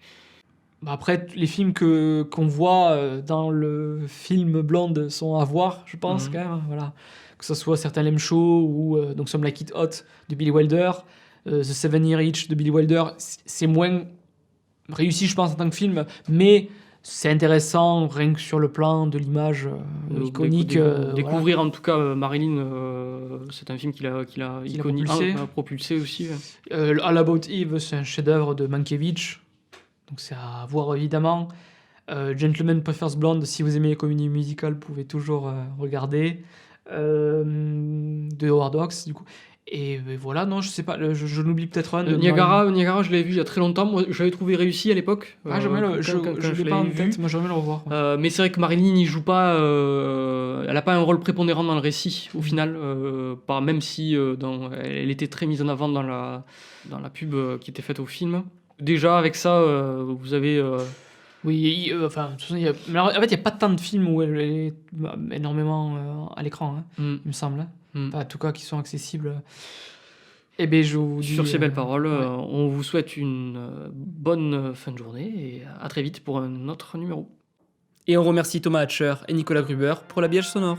Après, les films qu'on voit dans le film Blonde sont à voir, je pense, quand même. Voilà. Que ce soit certains Lem Show ou donc Some Like It Hot de Billy Wilder, The Seven Year Itch de Billy Wilder, c'est moins réussi, je pense, en tant que film, mais c'est intéressant rien que sur le plan de l'image iconique. Découvrir en tout cas Marilyn, c'est un film qu'il a propulsé aussi. All About Eve, c'est un chef-d'œuvre de Mankiewicz, donc c'est à voir évidemment. Gentleman Prefers Blonde, si vous aimez les comédies musicales, vous pouvez toujours regarder. De Howard Hawks, du coup. Et voilà, non, je sais pas, je l'oublie peut-être un. Niagara, je l'avais vu il y a très longtemps. Moi, je l'avais trouvé réussi à l'époque. Je l'ai pas en tête, moi j'aimerais le revoir. Mais c'est vrai que Marilyn n'y joue pas. Elle a pas un rôle prépondérant dans le récit, au final. Même si elle était très mise en avant dans la pub qui était faite au film. Déjà, avec ça, vous avez. Oui, enfin, de toute façon, en fait, il n'y a pas tant de films où elle est énormément à l'écran, il me semble. Enfin, en tout cas, qui sont accessibles. Eh bien, je vous dis... Sur ces belles paroles, on vous souhaite une bonne fin de journée et à très vite pour un autre numéro. Et on remercie Thomas Hatcher et Nicolas Gruber pour l'habillage sonore.